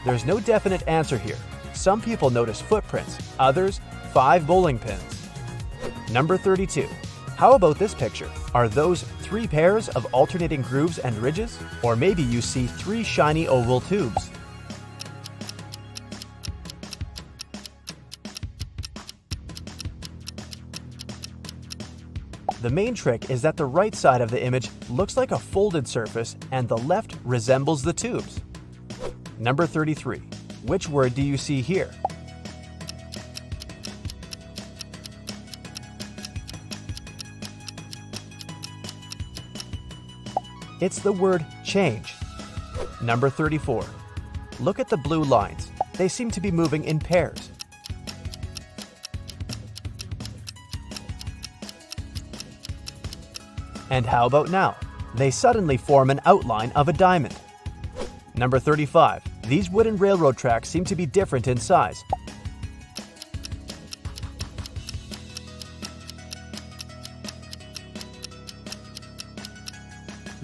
There's no definite answer here. Some people notice footprints, others 5 bowling pins. Number 32. How about this picture? Are those 3 pairs of alternating grooves and ridges? Or maybe you see 3 shiny oval tubes. The main trick is that the right side of the image looks like a folded surface and the left resembles the tubes. Number 33. Which word do you see here? It's the word change. Number 34. Look at the blue lines. They seem to be moving in pairs. And how about now? They suddenly form an outline of a diamond. Number 35. These wooden railroad tracks seem to be different in size.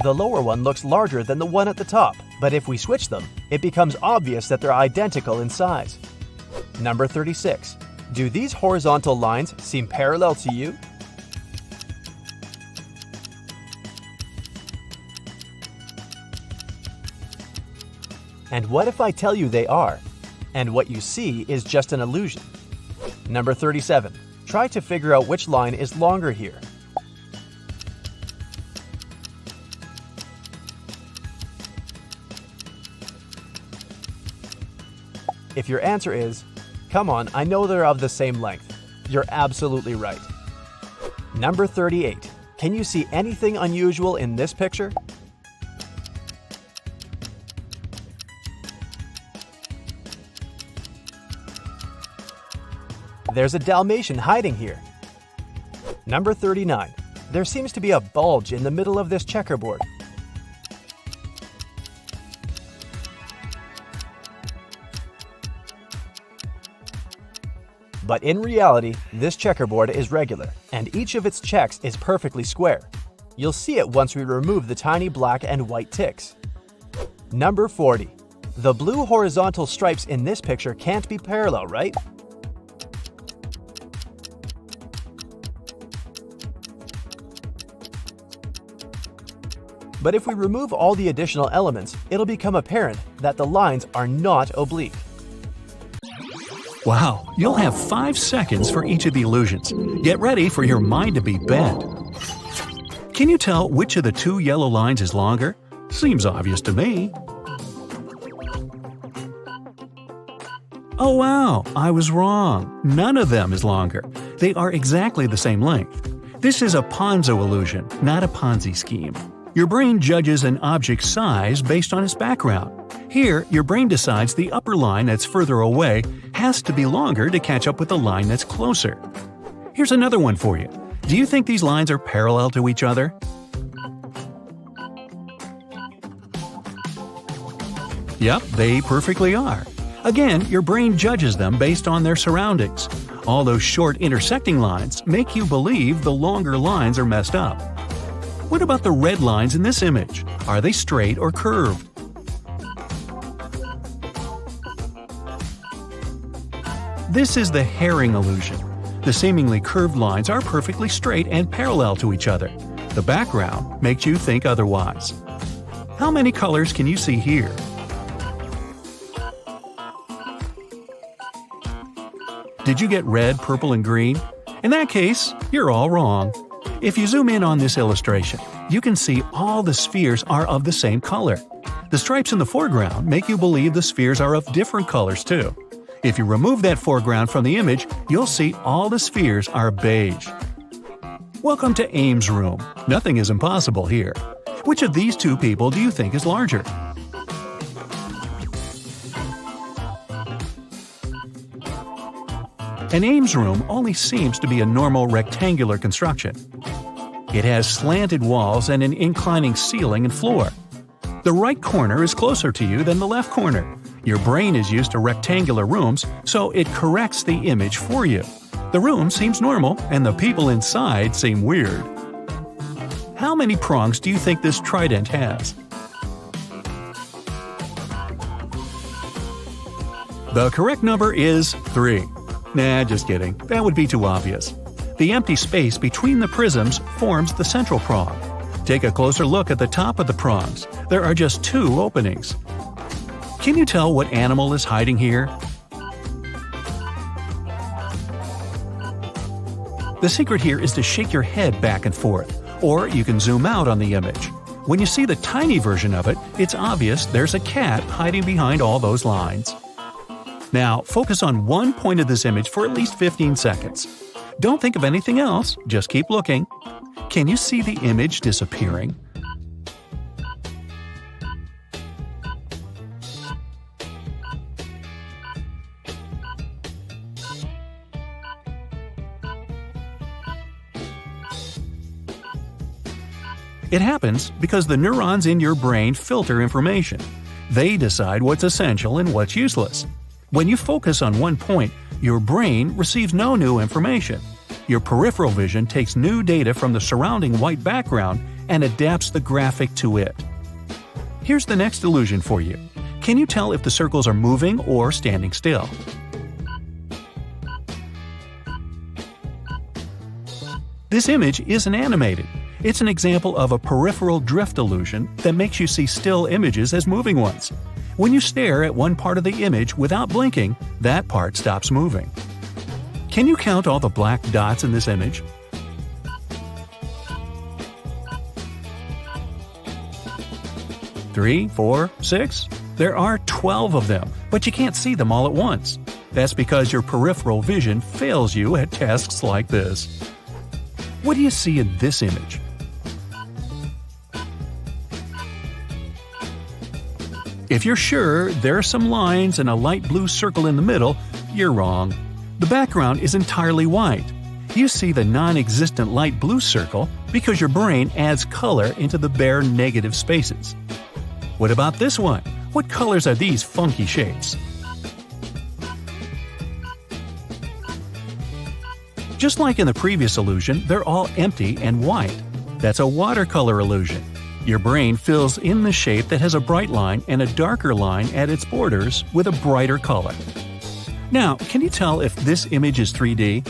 The lower one looks larger than the one at the top, but if we switch them, it becomes obvious that they're identical in size. Number 36. Do these horizontal lines seem parallel to you? And what if I tell you they are? And what you see is just an illusion. Number 37. Try to figure out which line is longer here. If your answer is, "Come on, I know they're of the same length," you're absolutely right. Number 38. Can you see anything unusual in this picture? There's a Dalmatian hiding here. Number 39. There seems to be a bulge in the middle of this checkerboard. But in reality, this checkerboard is regular, and each of its checks is perfectly square. You'll see it once we remove the tiny black and white ticks. Number 40. The blue horizontal stripes in this picture can't be parallel, right? But if we remove all the additional elements, it'll become apparent that the lines are not oblique. Wow, you'll have 5 seconds for each of the illusions. Get ready for your mind to be bent. Can you tell which of the 2 yellow lines is longer? Seems obvious to me. Oh wow, I was wrong. None of them is longer. They are exactly the same length. This is a Ponzo illusion, not a Ponzi scheme. Your brain judges an object's size based on its background. Here, your brain decides the upper line that's further away has to be longer to catch up with the line that's closer. Here's another one for you. Do you think these lines are parallel to each other? Yep, they perfectly are. Again, your brain judges them based on their surroundings. All those short intersecting lines make you believe the longer lines are messed up. What about the red lines in this image? Are they straight or curved? This is the herring illusion. The seemingly curved lines are perfectly straight and parallel to each other. The background makes you think otherwise. How many colors can you see here? Did you get red, purple, and green? In that case, you're all wrong. If you zoom in on this illustration, you can see all the spheres are of the same color. The stripes in the foreground make you believe the spheres are of different colors too. If you remove that foreground from the image, you'll see all the spheres are beige. Welcome to Ames' room. Nothing is impossible here. Which of these 2 people do you think is larger? An Ames room only seems to be a normal rectangular construction. It has slanted walls and an inclining ceiling and floor. The right corner is closer to you than the left corner. Your brain is used to rectangular rooms, so it corrects the image for you. The room seems normal, and the people inside seem weird. How many prongs do you think this trident has? The correct number is 3. Nah, just kidding. That would be too obvious. The empty space between the prisms forms the central prong. Take a closer look at the top of the prongs. There are just 2 openings. Can you tell what animal is hiding here? The secret here is to shake your head back and forth, or you can zoom out on the image. When you see the tiny version of it, it's obvious there's a cat hiding behind all those lines. Now, focus on one point of this image for at least 15 seconds. Don't think of anything else, just keep looking. Can you see the image disappearing? It happens because the neurons in your brain filter information. They decide what's essential and what's useless. When you focus on one point, your brain receives no new information. Your peripheral vision takes new data from the surrounding white background and adapts the graphic to it. Here's the next illusion for you. Can you tell if the circles are moving or standing still? This image isn't animated. It's an example of a peripheral drift illusion that makes you see still images as moving ones. When you stare at one part of the image without blinking, that part stops moving. Can you count all the black dots in this image? Three, 4, 6? There are 12 of them, but you can't see them all at once. That's because your peripheral vision fails you at tasks like this. What do you see in this image? If you're sure there are some lines and a light blue circle in the middle, you're wrong. The background is entirely white. You see the non-existent light blue circle because your brain adds color into the bare negative spaces. What about this one? What colors are these funky shapes? Just like in the previous illusion, they're all empty and white. That's a watercolor illusion. Your brain fills in the shape that has a bright line and a darker line at its borders with a brighter color. Now, can you tell if this image is 3D?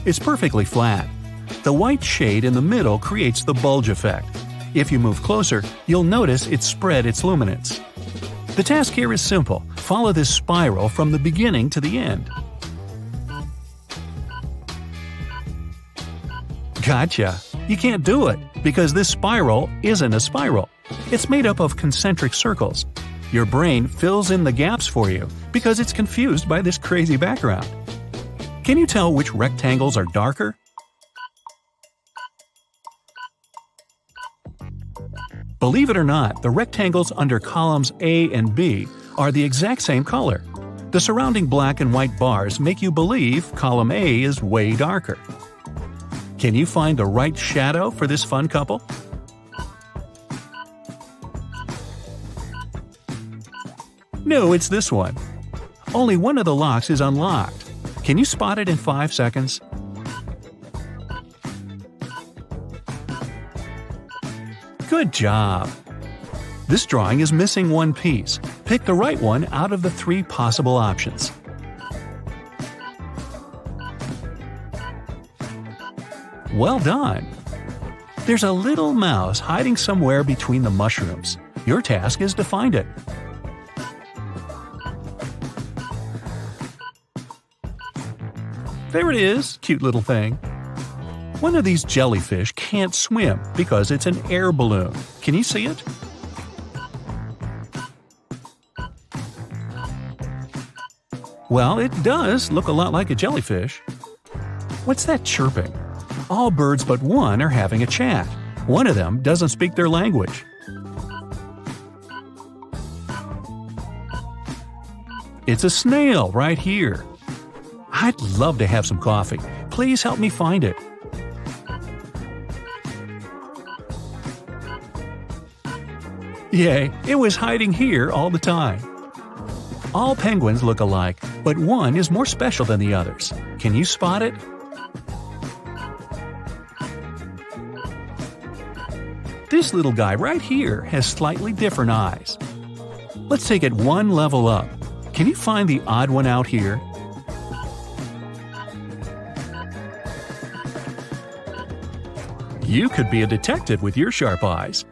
It's perfectly flat. The white shade in the middle creates the bulge effect. If you move closer, you'll notice it spread its luminance. The task here is simple. Follow this spiral from the beginning to the end. Gotcha! You can't do it, because this spiral isn't a spiral. It's made up of concentric circles. Your brain fills in the gaps for you, because it's confused by this crazy background. Can you tell which rectangles are darker? Believe it or not, the rectangles under columns A and B are the exact same color. The surrounding black and white bars make you believe column A is way darker. Can you find the right shadow for this fun couple? No, it's this one. Only one of the locks is unlocked. Can you spot it in 5 seconds? Good job! This drawing is missing one piece. Pick the right one out of the 3 possible options. Well done! There's a little mouse hiding somewhere between the mushrooms. Your task is to find it. There it is, cute little thing. One of these jellyfish can't swim because it's an air balloon. Can you see it? Well, it does look a lot like a jellyfish. What's that chirping? All birds but one are having a chat. One of them doesn't speak their language. It's a snail right here. I'd love to have some coffee. Please help me find it. Yay, it was hiding here all the time. All penguins look alike, but one is more special than the others. Can you spot it? This little guy right here has slightly different eyes. Let's take it one level up. Can you find the odd one out here? You could be a detective with your sharp eyes.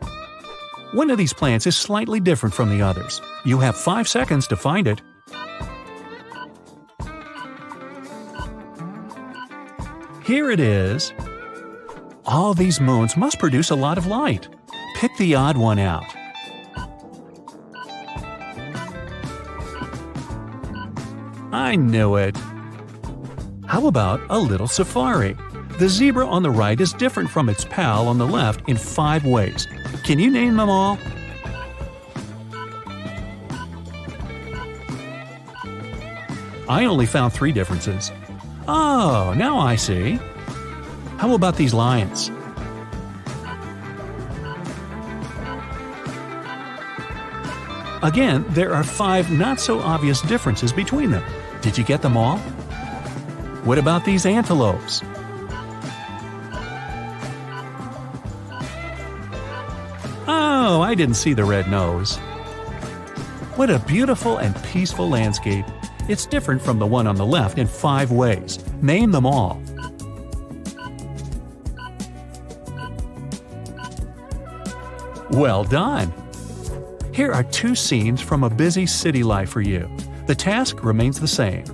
One of these plants is slightly different from the others. You have 5 seconds to find it. Here it is. All these moons must produce a lot of light. Pick the odd one out. I knew it. How about a little safari? The zebra on the right is different from its pal on the left in 5 ways. Can you name them all? I only found 3 differences. Oh, now I see. How about these lions? Again, there are 5 not-so-obvious differences between them. Did you get them all? What about these antelopes? Oh, I didn't see the red nose. What a beautiful and peaceful landscape. It's different from the one on the left in 5 ways. Name them all. Well done! Here are 2 scenes from a busy city life for you. The task remains the same.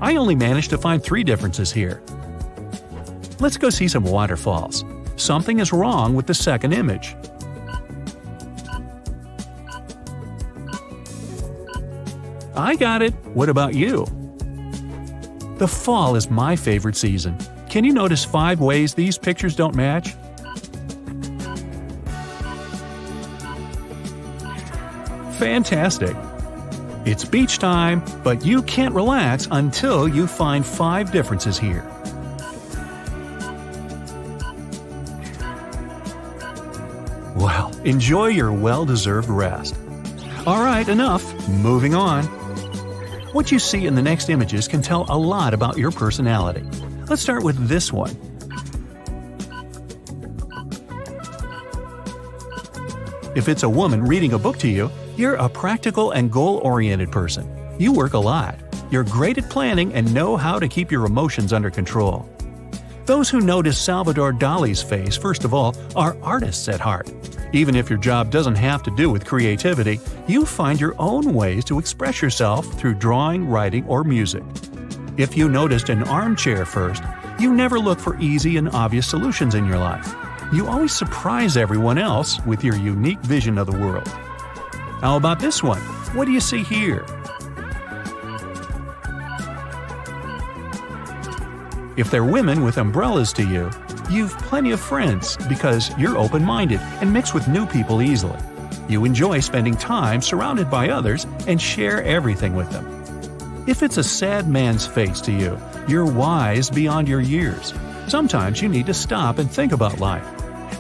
I only managed to find 3 differences here. Let's go see some waterfalls. Something is wrong with the second image. I got it. What about you? The fall is my favorite season. Can you notice 5 ways these pictures don't match? Fantastic! It's beach time, but you can't relax until you find 5 differences here. Well, enjoy your well-deserved rest. Alright, enough. Moving on. What you see in the next images can tell a lot about your personality. Let's start with this one. If it's a woman reading a book to you, you're a practical and goal-oriented person. You work a lot. You're great at planning and know how to keep your emotions under control. Those who notice Salvador Dali's face, first of all, are artists at heart. Even if your job doesn't have to do with creativity, you find your own ways to express yourself through drawing, writing, or music. If you noticed an armchair first, you never look for easy and obvious solutions in your life. You always surprise everyone else with your unique vision of the world. How about this one? What do you see here? If they're women with umbrellas to you, you've plenty of friends because you're open-minded and mix with new people easily. You enjoy spending time surrounded by others and share everything with them. If it's a sad man's face to you, you're wise beyond your years. Sometimes you need to stop and think about life.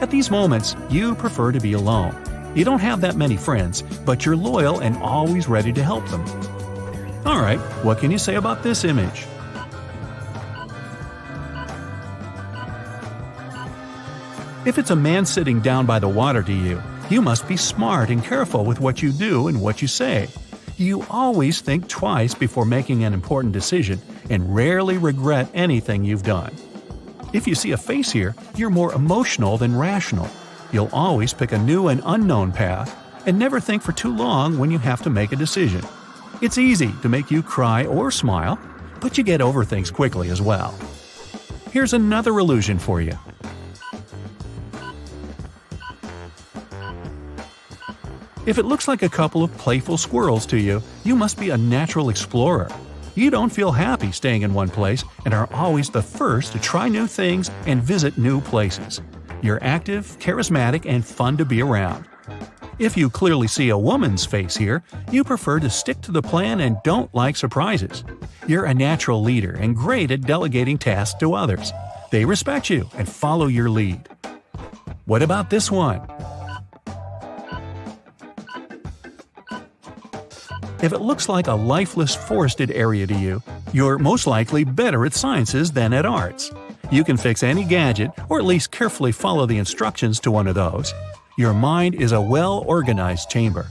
At these moments, you prefer to be alone. You don't have that many friends, but you're loyal and always ready to help them. Alright, what can you say about this image? If it's a man sitting down by the water to you, you must be smart and careful with what you do and what you say. You always think twice before making an important decision and rarely regret anything you've done. If you see a face here, you're more emotional than rational. You'll always pick a new and unknown path and never think for too long when you have to make a decision. It's easy to make you cry or smile, but you get over things quickly as well. Here's another illusion for you. If it looks like a couple of playful squirrels to you, you must be a natural explorer. You don't feel happy staying in one place and are always the first to try new things and visit new places. You're active, charismatic, and fun to be around. If you clearly see a woman's face here, you prefer to stick to the plan and don't like surprises. You're a natural leader and great at delegating tasks to others. They respect you and follow your lead. What about this one? If it looks like a lifeless forested area to you, you're most likely better at sciences than at arts. You can fix any gadget, or at least carefully follow the instructions to one of those. Your mind is a well-organized chamber.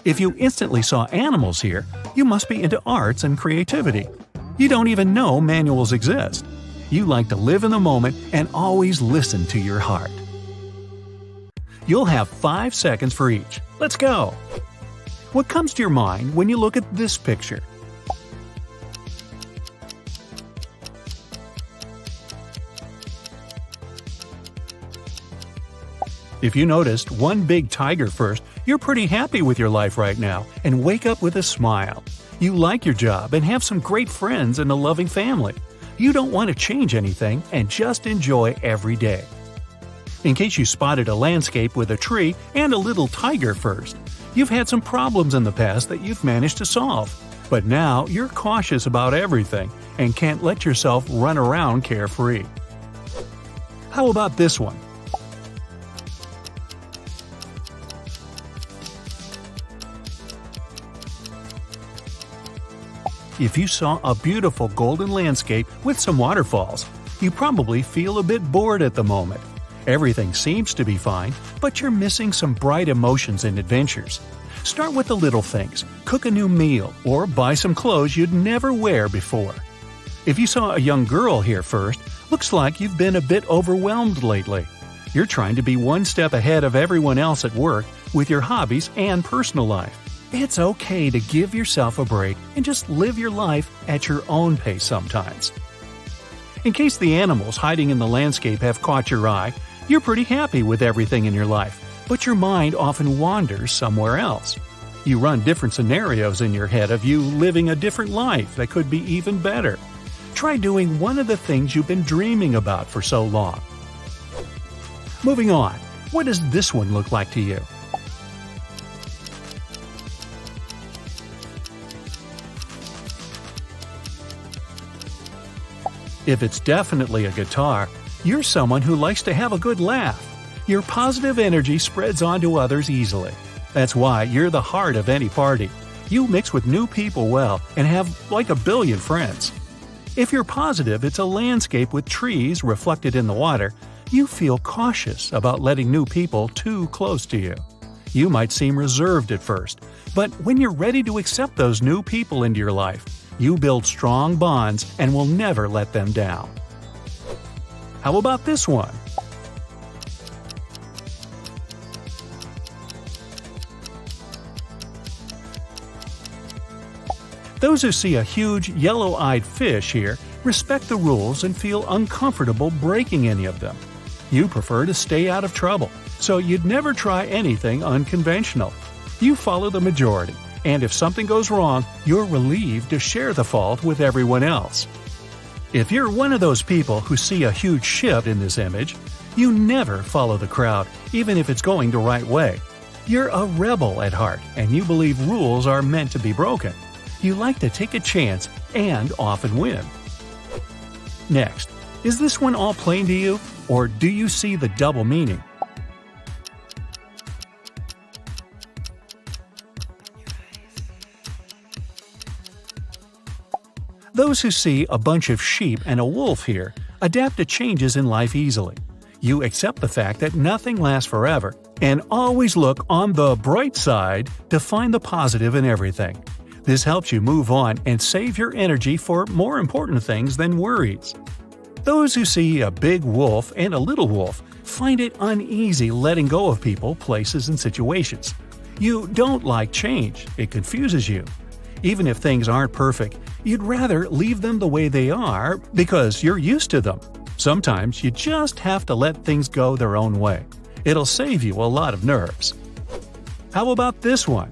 If you instantly saw animals here, you must be into arts and creativity. You don't even know manuals exist. You like to live in the moment and always listen to your heart. You'll have 5 seconds for each. Let's go! What comes to your mind when you look at this picture? If you noticed one big tiger first, you're pretty happy with your life right now and wake up with a smile. You like your job and have some great friends and a loving family. You don't want to change anything and just enjoy every day. In case you spotted a landscape with a tree and a little tiger first, you've had some problems in the past that you've managed to solve, but now you're cautious about everything and can't let yourself run around carefree. How about this one? If you saw a beautiful golden landscape with some waterfalls, you probably feel a bit bored at the moment. Everything seems to be fine, but you're missing some bright emotions and adventures. Start with the little things, cook a new meal, or buy some clothes you'd never wear before. If you saw a young girl here first, looks like you've been a bit overwhelmed lately. You're trying to be one step ahead of everyone else at work with your hobbies and personal life. It's okay to give yourself a break and just live your life at your own pace sometimes. In case the animals hiding in the landscape have caught your eye, you're pretty happy with everything in your life, but your mind often wanders somewhere else. You run different scenarios in your head of you living a different life that could be even better. Try doing one of the things you've been dreaming about for so long. Moving on, what does this one look like to you? If it's definitely a guitar, you're someone who likes to have a good laugh. Your positive energy spreads onto others easily. That's why you're the heart of any party. You mix with new people well and have like a billion friends. If you're positive it's a landscape with trees reflected in the water, you feel cautious about letting new people too close to you. You might seem reserved at first, but when you're ready to accept those new people into your life, you build strong bonds and will never let them down. How about this one? Those who see a huge yellow-eyed fish here respect the rules and feel uncomfortable breaking any of them. You prefer to stay out of trouble, so you'd never try anything unconventional. You follow the majority, and if something goes wrong, you're relieved to share the fault with everyone else. If you're one of those people who see a huge ship in this image, you never follow the crowd, even if it's going the right way. You're a rebel at heart, and you believe rules are meant to be broken. You like to take a chance and often win. Next, is this one all plain to you, or do you see the double meaning? Those who see a bunch of sheep and a wolf here adapt to changes in life easily. You accept the fact that nothing lasts forever and always look on the bright side to find the positive in everything. This helps you move on and save your energy for more important things than worries. Those who see a big wolf and a little wolf find it uneasy letting go of people, places, and situations. You don't like change, it confuses you. Even if things aren't perfect, you'd rather leave them the way they are because you're used to them. Sometimes you just have to let things go their own way. It'll save you a lot of nerves. How about this one?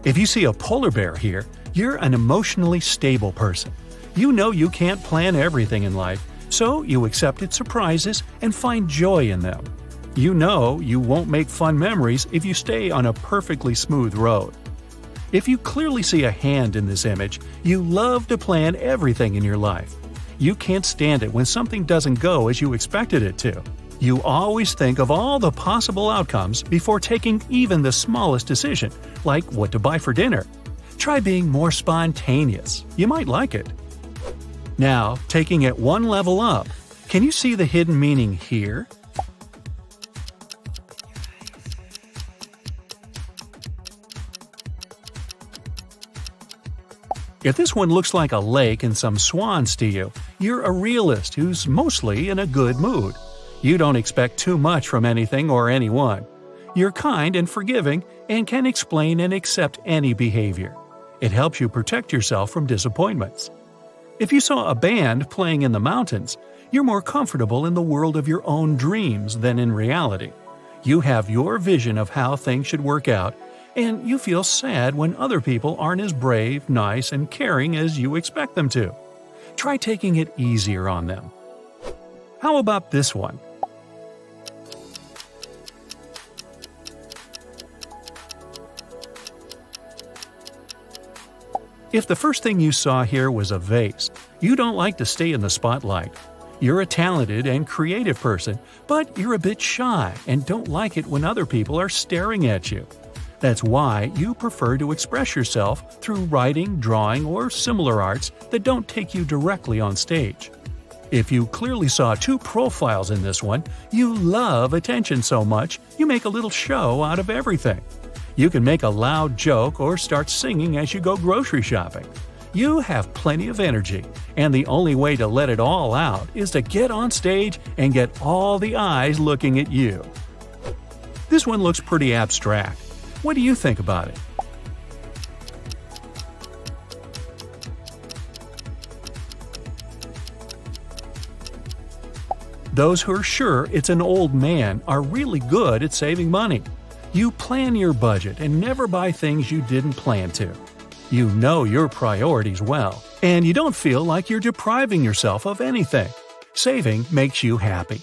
If you see a polar bear here, you're an emotionally stable person. You know you can't plan everything in life, so you accept its surprises and find joy in them. You know you won't make fun memories if you stay on a perfectly smooth road. If you clearly see a hand in this image, you love to plan everything in your life. You can't stand it when something doesn't go as you expected it to. You always think of all the possible outcomes before taking even the smallest decision, like what to buy for dinner. Try being more spontaneous. You might like it. Now, taking it one level up, can you see the hidden meaning here? If this one looks like a lake and some swans to you, you're a realist who's mostly in a good mood. You don't expect too much from anything or anyone. You're kind and forgiving and can explain and accept any behavior. It helps you protect yourself from disappointments. If you saw a band playing in the mountains, you're more comfortable in the world of your own dreams than in reality. You have your vision of how things should work out, and you feel sad when other people aren't as brave, nice, and caring as you expect them to. Try taking it easier on them. How about this one? If the first thing you saw here was a vase, you don't like to stay in the spotlight. You're a talented and creative person, but you're a bit shy and don't like it when other people are staring at you. That's why you prefer to express yourself through writing, drawing, or similar arts that don't take you directly on stage. If you clearly saw two profiles in this one, you love attention so much you make a little show out of everything. You can make a loud joke or start singing as you go grocery shopping. You have plenty of energy, and the only way to let it all out is to get on stage and get all the eyes looking at you. This one looks pretty abstract. What do you think about it? Those who are sure it's an old man are really good at saving money. You plan your budget and never buy things you didn't plan to. You know your priorities well, and you don't feel like you're depriving yourself of anything. Saving makes you happy.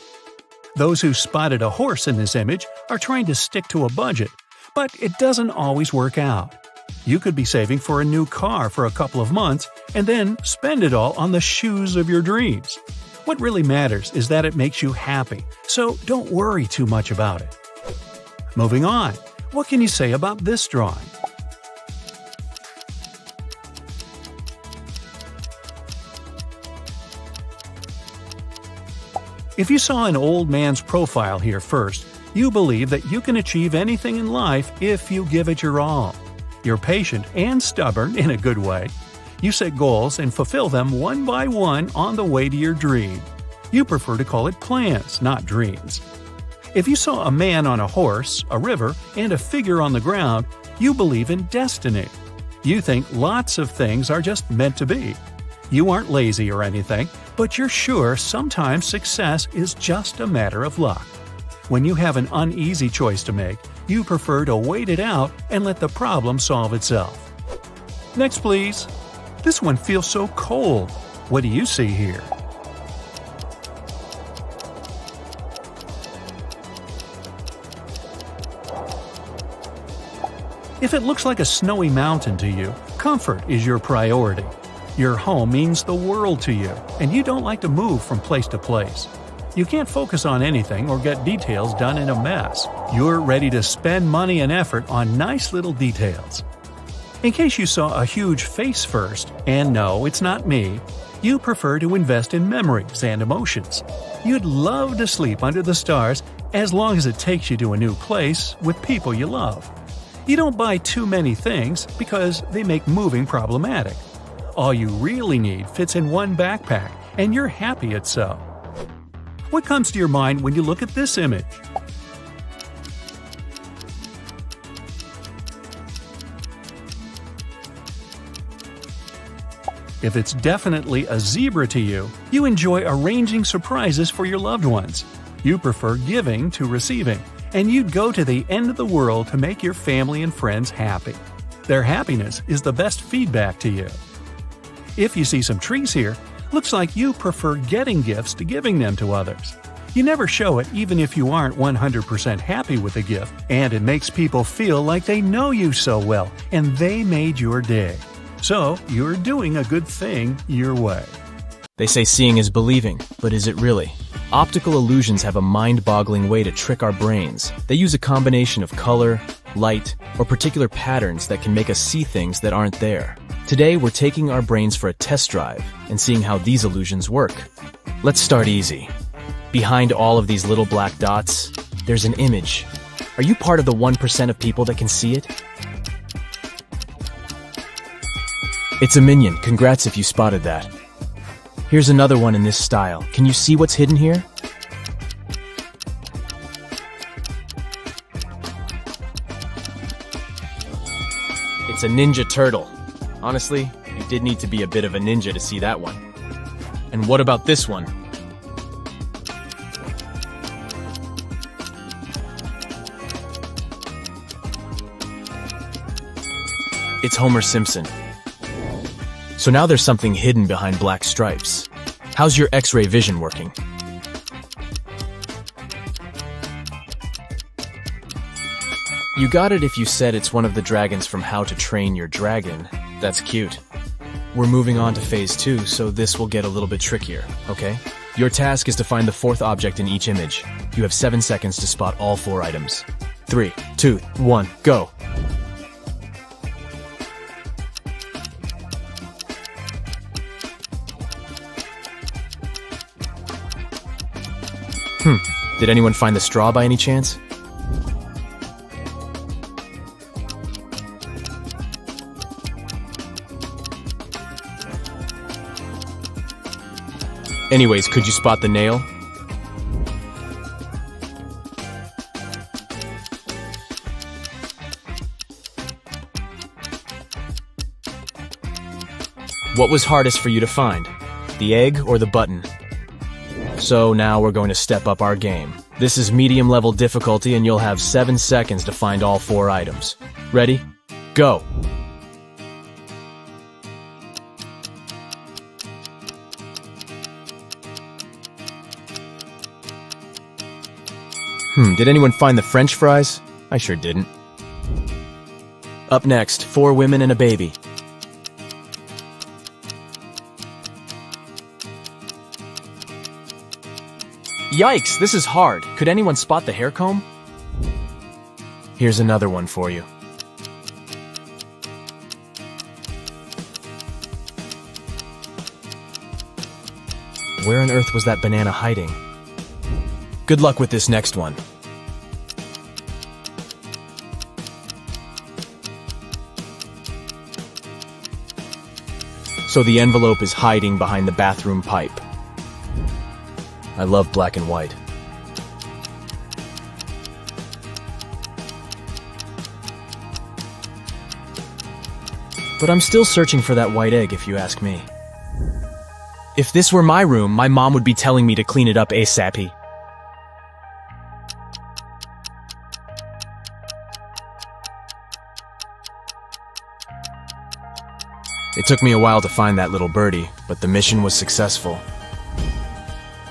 Those who spotted a horse in this image are trying to stick to a budget, but it doesn't always work out. You could be saving for a new car for a couple of months and then spend it all on the shoes of your dreams. What really matters is that it makes you happy, so don't worry too much about it. Moving on, what can you say about this drawing? If you saw an old man's profile here first, you believe that you can achieve anything in life if you give it your all. You're patient and stubborn in a good way. You set goals and fulfill them one by one on the way to your dream. You prefer to call it plans, not dreams. If you saw a man on a horse, a river, and a figure on the ground, you believe in destiny. You think lots of things are just meant to be. You aren't lazy or anything, but you're sure sometimes success is just a matter of luck. When you have an uneasy choice to make, you prefer to wait it out and let the problem solve itself. Next, please. This one feels so cold. What do you see here? If it looks like a snowy mountain to you, comfort is your priority. Your home means the world to you, and you don't like to move from place to place. You can't focus on anything or get details done in a mess. You're ready to spend money and effort on nice little details. In case you saw a huge face first, and no, it's not me, you prefer to invest in memories and emotions. You'd love to sleep under the stars as long as it takes you to a new place with people you love. You don't buy too many things because they make moving problematic. All you really need fits in one backpack, and you're happy it's so. What comes to your mind when you look at this image? If it's definitely a zebra to you, you enjoy arranging surprises for your loved ones. You prefer giving to receiving, and you'd go to the end of the world to make your family and friends happy. Their happiness is the best feedback to you. If you see some trees here, looks like you prefer getting gifts to giving them to others. You never show it even if you aren't 100% happy with the gift, and it makes people feel like they know you so well and they made your day. So, you're doing a good thing your way. They say seeing is believing, but is it really? Optical illusions have a mind-boggling way to trick our brains. They use a combination of color, light, or particular patterns that can make us see things that aren't there. Today, we're taking our brains for a test drive and seeing how these illusions work. Let's start easy. Behind all of these little black dots, there's an image. Are you part of the 1% of people that can see it? It's a minion. Congrats if you spotted that. Here's another one in this style. Can you see what's hidden here? It's a ninja turtle. Honestly, you did need to be a bit of a ninja to see that one. And what about this one? It's Homer Simpson. So now there's something hidden behind black stripes. How's your X-ray vision working? You got it if you said it's one of the dragons from How to Train Your Dragon. That's cute. We're moving on to phase 2, so this will get a little bit trickier, okay? Your task is to find the fourth object in each image. You have 7 seconds to spot all 4 items. 3, 2, 1, go! Did anyone find the straw by any chance? Anyways, could you spot the nail? What was hardest for you to find? The egg or the button? So now we're going to step up our game. This is medium level difficulty and you'll have 7 seconds to find all 4 items. Ready? Go! Did anyone find the French fries? I sure didn't. Up next, 4 women and a baby. Yikes, this is hard. Could anyone spot the hair comb? Here's another one for you. Where on earth was that banana hiding? Good luck with this next one. So the envelope is hiding behind the bathroom pipe. I love black and white. But I'm still searching for that white egg, if you ask me. If this were my room, my mom would be telling me to clean it up ASAP. It took me a while to find that little birdie, but the mission was successful.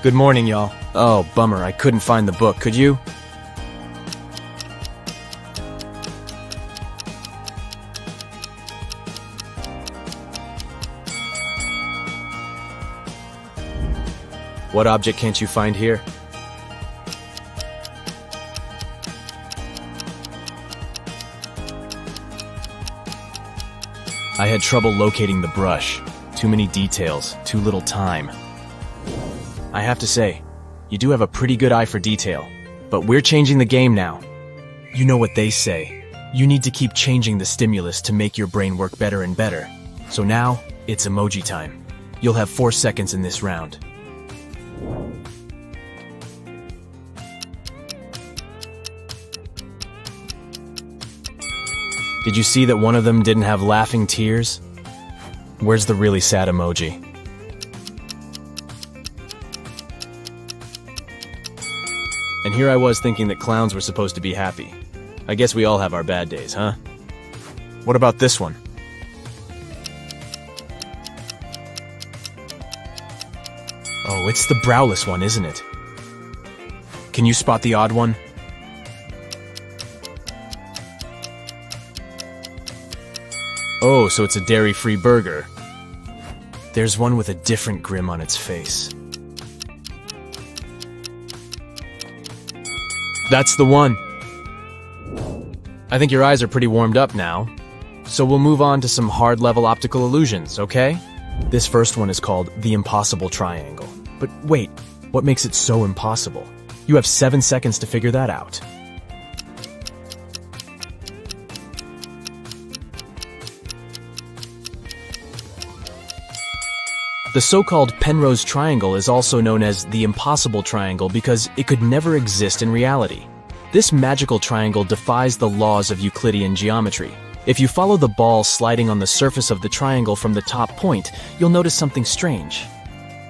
Good morning, y'all. Oh, bummer, I couldn't find the book, could you? What object can't you find here? I had trouble locating the brush. Too many details, too little time. I have to say, you do have a pretty good eye for detail, but we're changing the game now. You know what they say. You need to keep changing the stimulus to make your brain work better and better. So now, it's emoji time. You'll have 4 seconds in this round. Did you see that one of them didn't have laughing tears? Where's the really sad emoji? And here I was thinking that clowns were supposed to be happy. I guess we all have our bad days, huh? What about this one? Oh, it's the browless one, isn't it? Can you spot the odd one? Oh, so it's a dairy-free burger. There's one with a different grin on its face. That's the one. I think your eyes are pretty warmed up now. So we'll move on to some hard-level optical illusions, okay? This first one is called the impossible triangle. But wait, what makes it so impossible? You have 7 seconds to figure that out. The so-called Penrose triangle is also known as the impossible triangle because it could never exist in reality. This magical triangle defies the laws of Euclidean geometry. If you follow the ball sliding on the surface of the triangle from the top point, you'll notice something strange.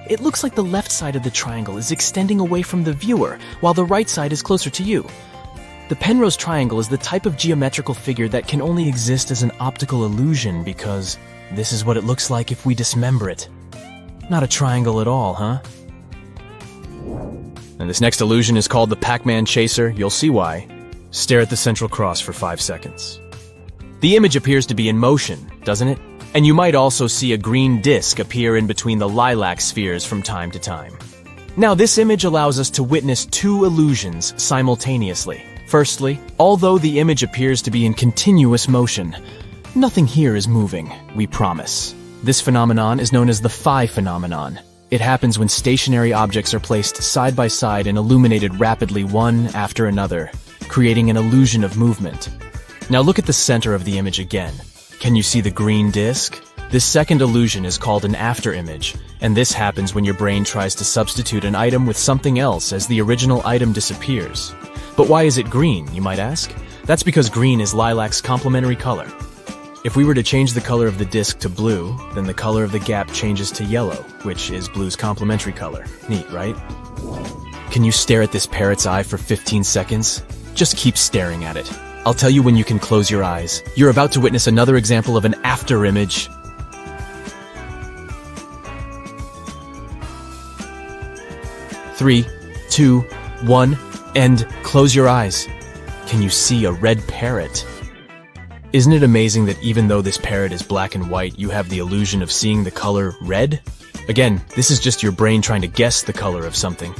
It looks like the left side of the triangle is extending away from the viewer, while the right side is closer to you. The Penrose triangle is the type of geometrical figure that can only exist as an optical illusion because this is what it looks like if we dismember it. Not a triangle at all, huh? And this next illusion is called the Pac-Man Chaser. You'll see why. Stare at the central cross for 5 seconds. The image appears to be in motion, doesn't it? And you might also see a green disc appear in between the lilac spheres from time to time. Now, this image allows us to witness 2 illusions simultaneously. Firstly, although the image appears to be in continuous motion, nothing here is moving, we promise. This phenomenon is known as the phi phenomenon. It happens when stationary objects are placed side by side and illuminated rapidly one after another, creating an illusion of movement. Now look at the center of the image again. Can you see the green disk? This second illusion is called an afterimage, and this happens when your brain tries to substitute an item with something else as the original item disappears. But why is it green, you might ask? That's because green is lilac's complementary color. If we were to change the color of the disk to blue, then the color of the gap changes to yellow, which is blue's complementary color. Neat, right? Can you stare at this parrot's eye for 15 seconds? Just keep staring at it. I'll tell you when you can close your eyes. You're about to witness another example of an afterimage. 3, 2, 1, and close your eyes. Can you see a red parrot? Isn't it amazing that even though this parrot is black and white, you have the illusion of seeing the color red? Again, this is just your brain trying to guess the color of something.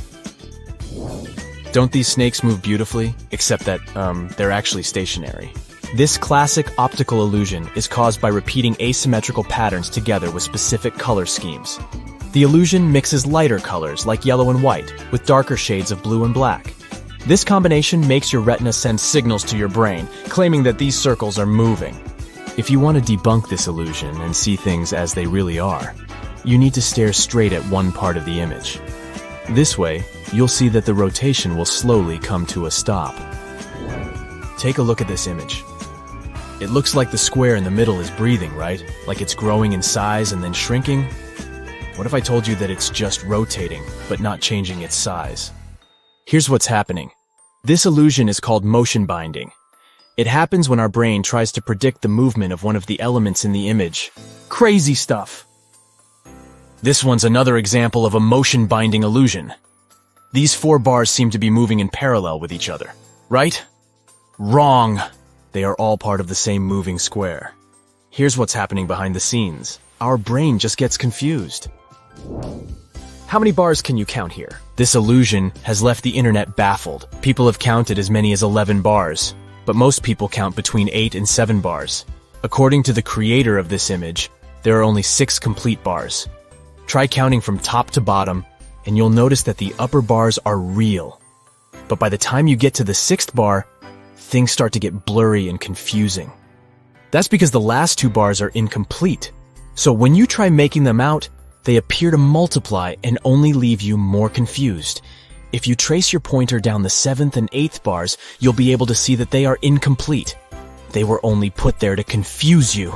Don't these snakes move beautifully? Except that, they're actually stationary. This classic optical illusion is caused by repeating asymmetrical patterns together with specific color schemes. The illusion mixes lighter colors like yellow and white with darker shades of blue and black. This combination makes your retina send signals to your brain, claiming that these circles are moving. If you want to debunk this illusion and see things as they really are, you need to stare straight at one part of the image. This way, you'll see that the rotation will slowly come to a stop. Take a look at this image. It looks like the square in the middle is breathing, right? Like it's growing in size and then shrinking? What if I told you that it's just rotating, but not changing its size? Here's what's happening. This illusion is called motion binding. It happens when our brain tries to predict the movement of one of the elements in the image. Crazy stuff! This one's another example of a motion binding illusion. These 4 bars seem to be moving in parallel with each other, right? Wrong! They are all part of the same moving square. Here's what's happening behind the scenes. Our brain just gets confused. How many bars can you count here? This illusion has left the internet baffled. People have counted as many as 11 bars, but most people count between 8 and 7 bars. According to the creator of this image, there are only 6 complete bars. Try counting from top to bottom, and you'll notice that the upper bars are real. But by the time you get to the 6th bar, things start to get blurry and confusing. That's because the last 2 bars are incomplete. So when you try making them out, they appear to multiply and only leave you more confused. If you trace your pointer down the 7th and 8th bars, you'll be able to see that they are incomplete. They were only put there to confuse you.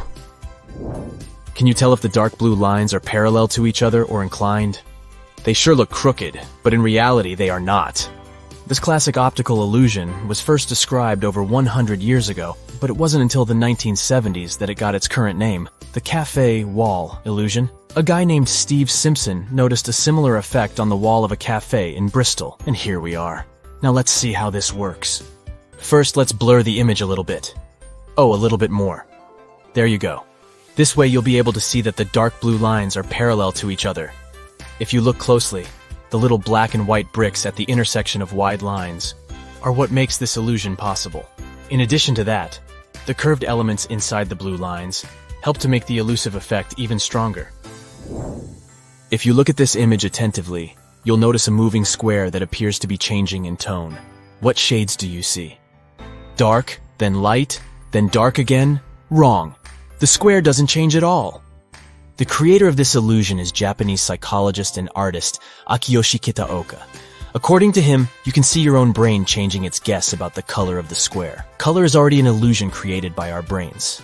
Can you tell if the dark blue lines are parallel to each other or inclined? They sure look crooked, but in reality they are not. This classic optical illusion was first described over 100 years ago, but it wasn't until the 1970s that it got its current name, the cafe wall illusion. A guy named Steve Simpson noticed a similar effect on the wall of a cafe in Bristol, and here we are. Now let's see how this works. First, let's blur the image a little bit. Oh, a little bit more. There you go. This way you'll be able to see that the dark blue lines are parallel to each other. If you look closely, the little black and white bricks at the intersection of wide lines are what makes this illusion possible. In addition to that, the curved elements inside the blue lines help to make the elusive effect even stronger. If you look at this image attentively, you'll notice a moving square that appears to be changing in tone. What shades do you see? Dark, then light, then dark again? Wrong. The square doesn't change at all. The creator of this illusion is Japanese psychologist and artist Akiyoshi Kitaoka. According to him, you can see your own brain changing its guess about the color of the square. Color is already an illusion created by our brains.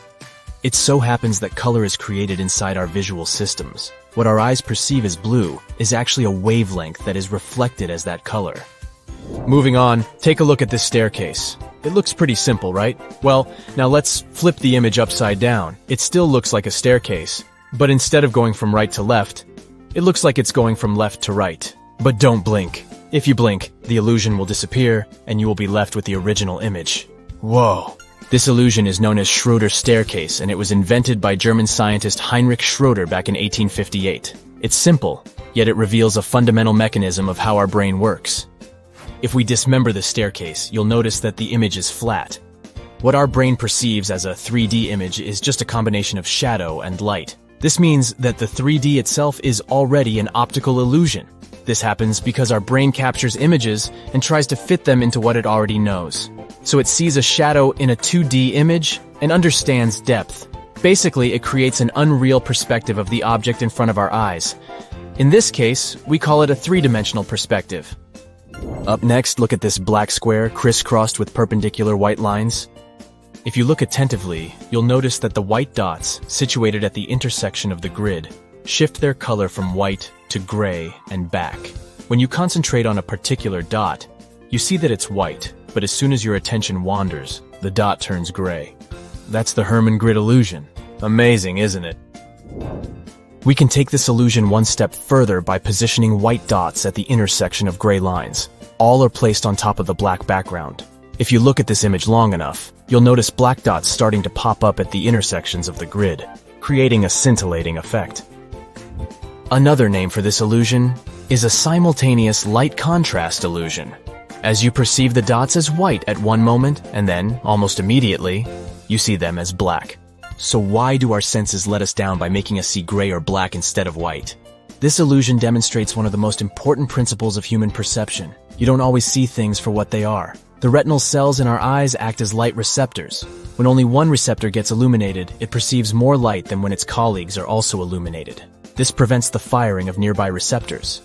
It so happens that color is created inside our visual systems. What our eyes perceive as blue is actually a wavelength that is reflected as that color. Moving on, take a look at this staircase. It looks pretty simple, right? Well, now let's flip the image upside down. It still looks like a staircase, but instead of going from right to left, it looks like it's going from left to right. But don't blink. If you blink, the illusion will disappear, and you will be left with the original image. Whoa. This illusion is known as Schroeder's staircase, and it was invented by German scientist Heinrich Schroeder back in 1858. It's simple, yet it reveals a fundamental mechanism of how our brain works. If we dismember the staircase, you'll notice that the image is flat. What our brain perceives as a 3D image is just a combination of shadow and light. This means that the 3D itself is already an optical illusion. This happens because our brain captures images and tries to fit them into what it already knows. So it sees a shadow in a 2D image and understands depth. Basically, it creates an unreal perspective of the object in front of our eyes. In this case, we call it a three-dimensional perspective. Up next, look at this black square crisscrossed with perpendicular white lines. If you look attentively, you'll notice that the white dots, situated at the intersection of the grid, shift their color from white to gray and back. When you concentrate on a particular dot, you see that it's white, but as soon as your attention wanders, the dot turns gray. That's the Hermann grid illusion. Amazing, isn't it? We can take this illusion one step further by positioning white dots at the intersection of gray lines. All are placed on top of the black background. If you look at this image long enough, you'll notice black dots starting to pop up at the intersections of the grid, creating a scintillating effect. Another name for this illusion is a simultaneous light contrast illusion. As you perceive the dots as white at one moment, and then, almost immediately, you see them as black. So why do our senses let us down by making us see gray or black instead of white? This illusion demonstrates one of the most important principles of human perception. You don't always see things for what they are. The retinal cells in our eyes act as light receptors. When only one receptor gets illuminated, it perceives more light than when its colleagues are also illuminated. This prevents the firing of nearby receptors.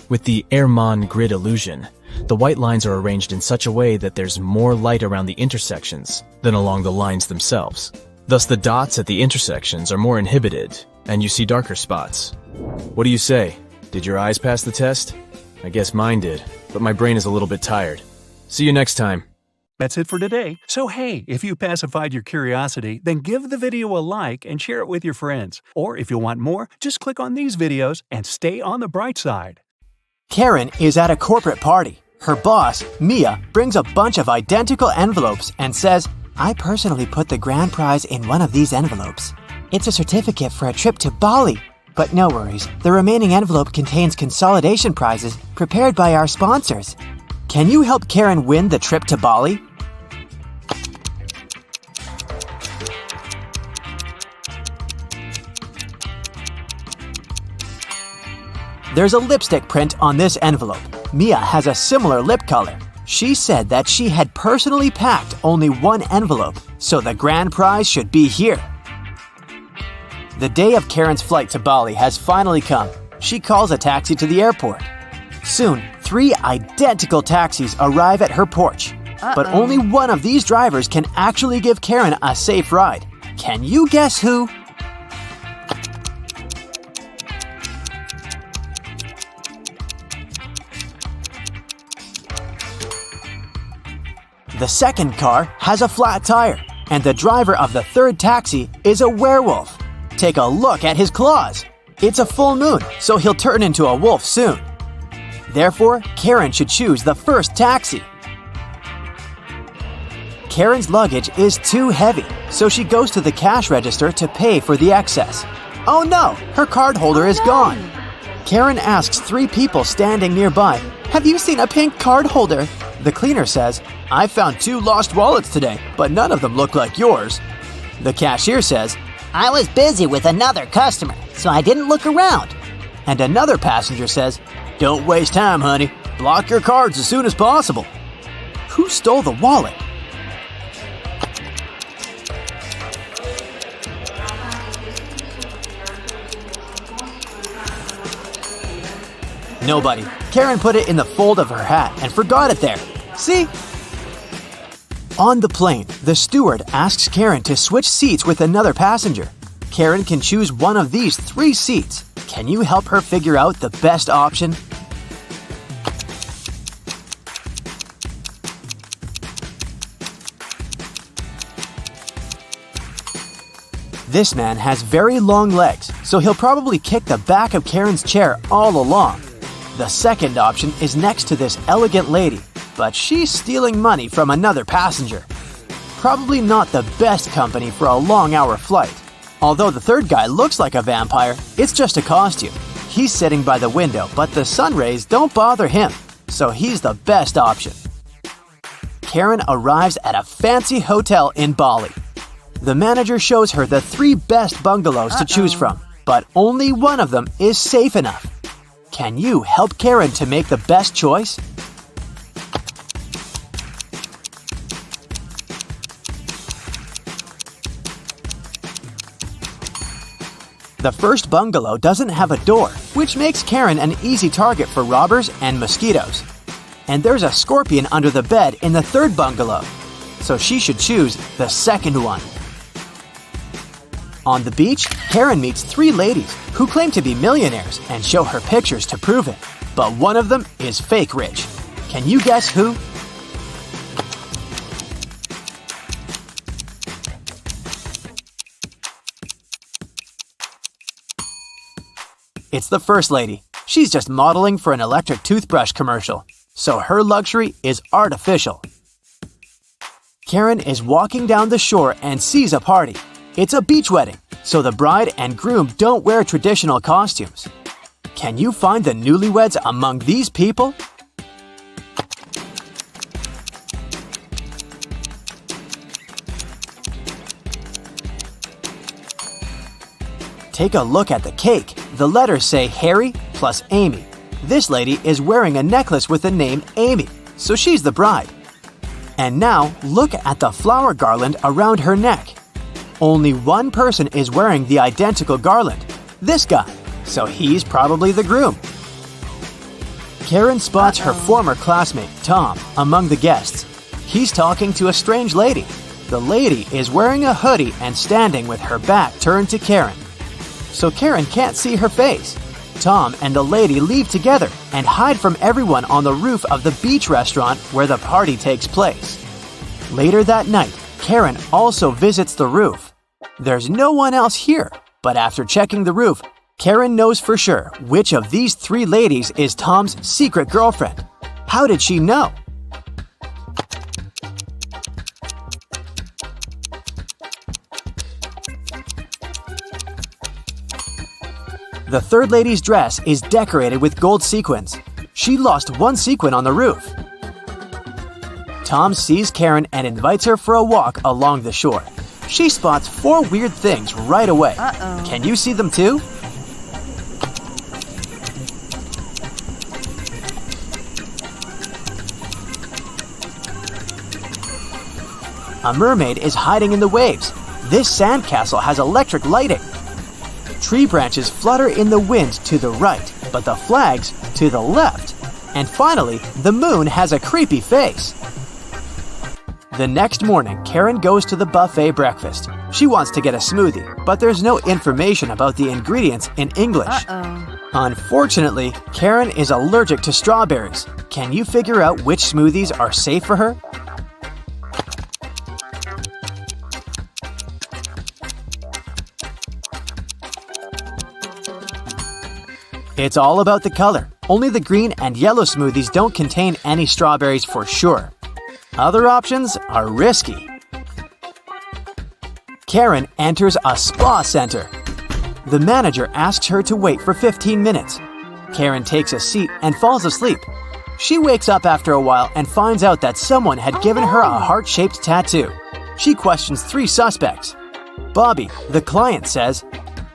With the Hermann grid illusion, the white lines are arranged in such a way that there's more light around the intersections than along the lines themselves. Thus, the dots at the intersections are more inhibited, and you see darker spots. What do you say? Did your eyes pass the test? I guess mine did, but my brain is a little bit tired. See you next time. That's it for today. So hey, if you pacified your curiosity, then give the video a like and share it with your friends. Or if you want more, just click on these videos and stay on the bright side. Karen is at a corporate party. Her boss, Mia, brings a bunch of identical envelopes and says, "I personally put the grand prize in one of these envelopes. It's a certificate for a trip to Bali. But no worries, the remaining envelope contains consolidation prizes prepared by our sponsors. Can you help Karen win the trip to Bali?" There's a lipstick print on this envelope. Mia has a similar lip color. She said that she had personally packed only one envelope, so the grand prize should be here. The day of Karen's flight to Bali has finally come. She calls a taxi to the airport. Soon, 3 identical taxis arrive at her porch. But only one of these drivers can actually give Karen a safe ride. Can you guess who? The second car has a flat tire, and the driver of the third taxi is a werewolf. Take a look at his claws. It's a full moon, so he'll turn into a wolf soon. Therefore, Karen should choose the first taxi. Karen's luggage is too heavy, so she goes to the cash register to pay for the excess. Oh no, her card holder is gone. Karen asks 3 people standing nearby, "Have you seen a pink card holder?" The cleaner says, "I found 2 lost wallets today, but none of them look like yours." The cashier says, "I was busy with another customer, so I didn't look around." and another passenger says, "Don't waste time, honey. Block your cards as soon as possible." Who stole the wallet? Nobody. Karen put it in the fold of her hat and forgot it there. See? On the plane, the steward asks Karen to switch seats with another passenger. Karen can choose one of these 3 seats. Can you help her figure out the best option? This man has very long legs, so he'll probably kick the back of Karen's chair all along. The second option is next to this elegant lady, but she's stealing money from another passenger. Probably not the best company for a long-hour flight. Although the third guy looks like a vampire, it's just a costume. He's sitting by the window, but the sun rays don't bother him, so he's the best option. Karen arrives at a fancy hotel in Bali. The manager shows her the 3 best bungalows to choose from. but only one of them is safe enough. Can you help Karen to make the best choice? The first bungalow doesn't have a door, which makes Karen an easy target for robbers and mosquitoes. And there's a scorpion under the bed in the third bungalow, so she should choose the second one. On the beach, Karen meets 3 ladies who claim to be millionaires and show her pictures to prove it. But one of them is fake rich. Can you guess who? It's the first lady. She's just modeling for an electric toothbrush commercial, so her luxury is artificial. Karen is walking down the shore and sees a party. It's a beach wedding, so the bride and groom don't wear traditional costumes. Can you find the newlyweds among these people? Take a look at the cake. The letters say Harry plus Amy. This lady is wearing a necklace with the name Amy, so she's the bride. And now, look at the flower garland around her neck. Only one person is wearing the identical garland, this guy, so he's probably the groom. Karen spots her former classmate, Tom, among the guests. He's talking to a strange lady. The lady is wearing a hoodie and standing with her back turned to Karen, so Karen can't see her face. Tom and the lady leave together and hide from everyone on the roof of the beach restaurant where the party takes place. Later that night, Karen also visits the roof. There's no one else here, but after checking the roof, Karen knows for sure which of these 3 ladies is Tom's secret girlfriend. How did she know? The third lady's dress is decorated with gold sequins. She lost one sequin on the roof. Tom sees Karen and invites her for a walk along the shore. She spots 4 weird things right away. Can you see them too? A mermaid is hiding in the waves. This sandcastle has electric lighting. Tree branches flutter in the wind to the right, but the flags to the left. And finally, the moon has a creepy face. The next morning, Karen goes to the buffet breakfast. She wants to get a smoothie, but there's no information about the ingredients in English. Unfortunately, Karen is allergic to strawberries. Can you figure out which smoothies are safe for her? It's all about the color. Only the green and yellow smoothies don't contain any strawberries for sure. Other options are risky. Karen enters a spa center. The manager asks her to wait for 15 minutes. Karen takes a seat and falls asleep. She wakes up after a while and finds out that someone had given her a heart-shaped tattoo. She questions 3 suspects. Bobby, the client, says,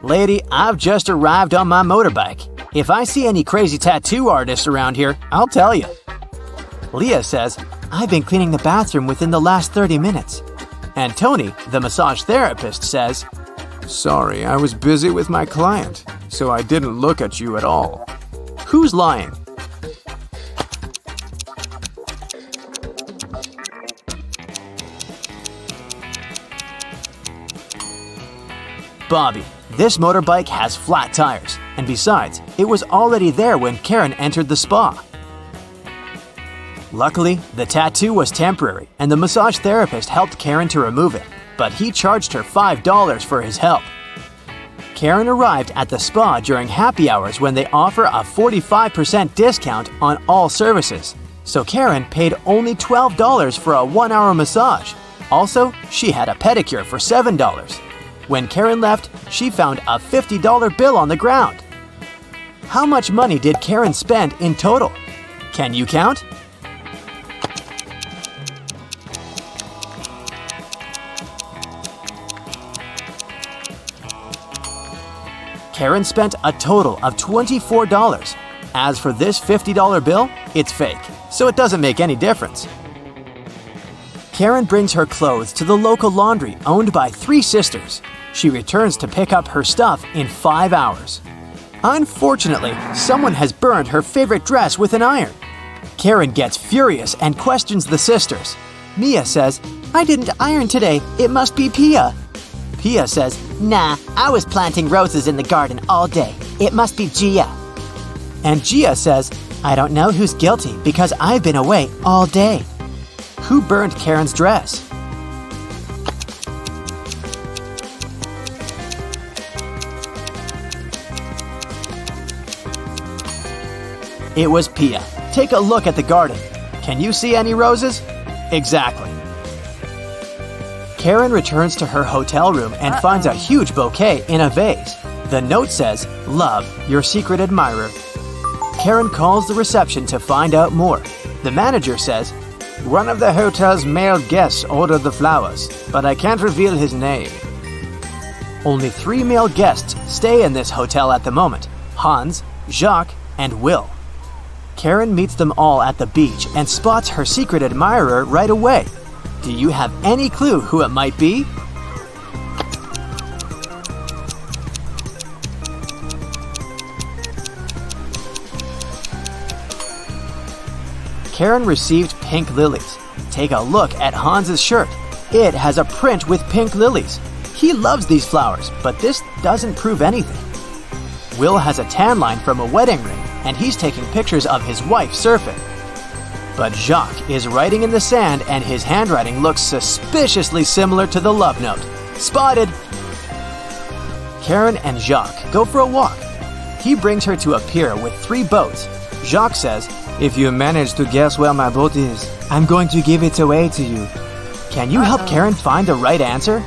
"Lady, I've just arrived on my motorbike. If I see any crazy tattoo artists around here, I'll tell you." Leah says, "I've been cleaning the bathroom within the last 30 minutes. And Tony, the massage therapist, says, "Sorry, I was busy with my client, so I didn't look at you at all." Who's lying? Bobby. This motorbike has flat tires, and besides, it was already there when Karen entered the spa. Luckily, the tattoo was temporary, and the massage therapist helped Karen to remove it, but he charged her $5 for his help. Karen arrived at the spa during happy hours when they offer a 45% discount on all services, so Karen paid only $12 for a 1-hour massage. Also, she had a pedicure for $7. When Karen left, she found a $50 bill on the ground. How much money did Karen spend in total? Can you count? Karen spent a total of $24. As for this $50 bill, it's fake, so it doesn't make any difference. Karen brings her clothes to the local laundry owned by 3 sisters. She returns to pick up her stuff in 5 hours. Unfortunately, someone has burned her favorite dress with an iron. Karen gets furious and questions the sisters. Mia says, "I didn't iron today, it must be Pia." Pia says, Nah, I was planting roses in the garden all day. It must be Gia. and Gia says, "I don't know who's guilty because I've been away all day." Who burned Karen's dress? It was Pia. Take a look at the garden. Can you see any roses? Exactly. Karen returns to her hotel room and finds a huge bouquet in a vase. The note says, "Love, your secret admirer." Karen calls the reception to find out more. The manager says, "One of the hotel's male guests ordered the flowers, but I can't reveal his name." Only 3 male guests stay in this hotel at the moment: Hans, Jacques, and Will. Karen meets them all at the beach and spots her secret admirer right away. Do you have any clue who it might be? Karen received pink lilies. Take a look at Hans's shirt. It has a print with pink lilies. He loves these flowers, but this doesn't prove anything. Will has a tan line from a wedding ring, and he's taking pictures of his wife surfing. But Jacques is writing in the sand, and his handwriting looks suspiciously similar to the love note. Spotted! Karen and Jacques go for a walk. He brings her to a pier with 3 boats. Jacques says, "If you manage to guess where my boat is, I'm going to give it away to you." Can you help Karen find the right answer?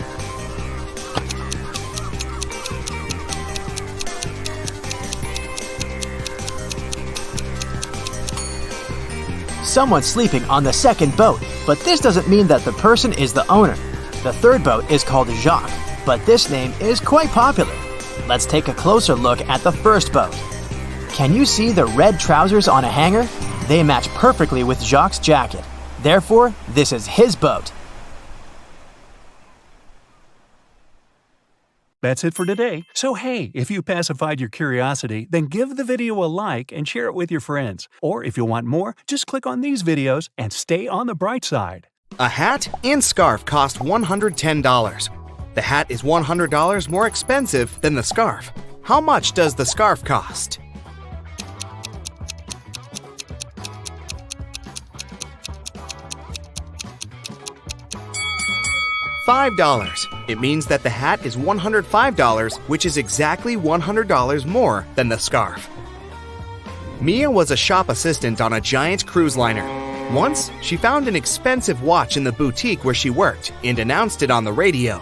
Someone's sleeping on the second boat, but this doesn't mean that the person is the owner. The third boat is called Jacques, but this name is quite popular. Let's take a closer look at the first boat. Can you see the red trousers on a hanger? They match perfectly with Jacques' jacket. Therefore, this is his boat. That's it for today. So hey, if you pacified your curiosity, then give the video a like and share it with your friends. Or if you want more, just click on these videos and stay on the bright side. A hat and scarf cost $110. The hat is $100 more expensive than the scarf. How much does the scarf cost? $5. It means that the hat is $105, which is exactly $100 more than the scarf. Mia was a shop assistant on a giant cruise liner. Once, she found an expensive watch in the boutique where she worked and announced it on the radio.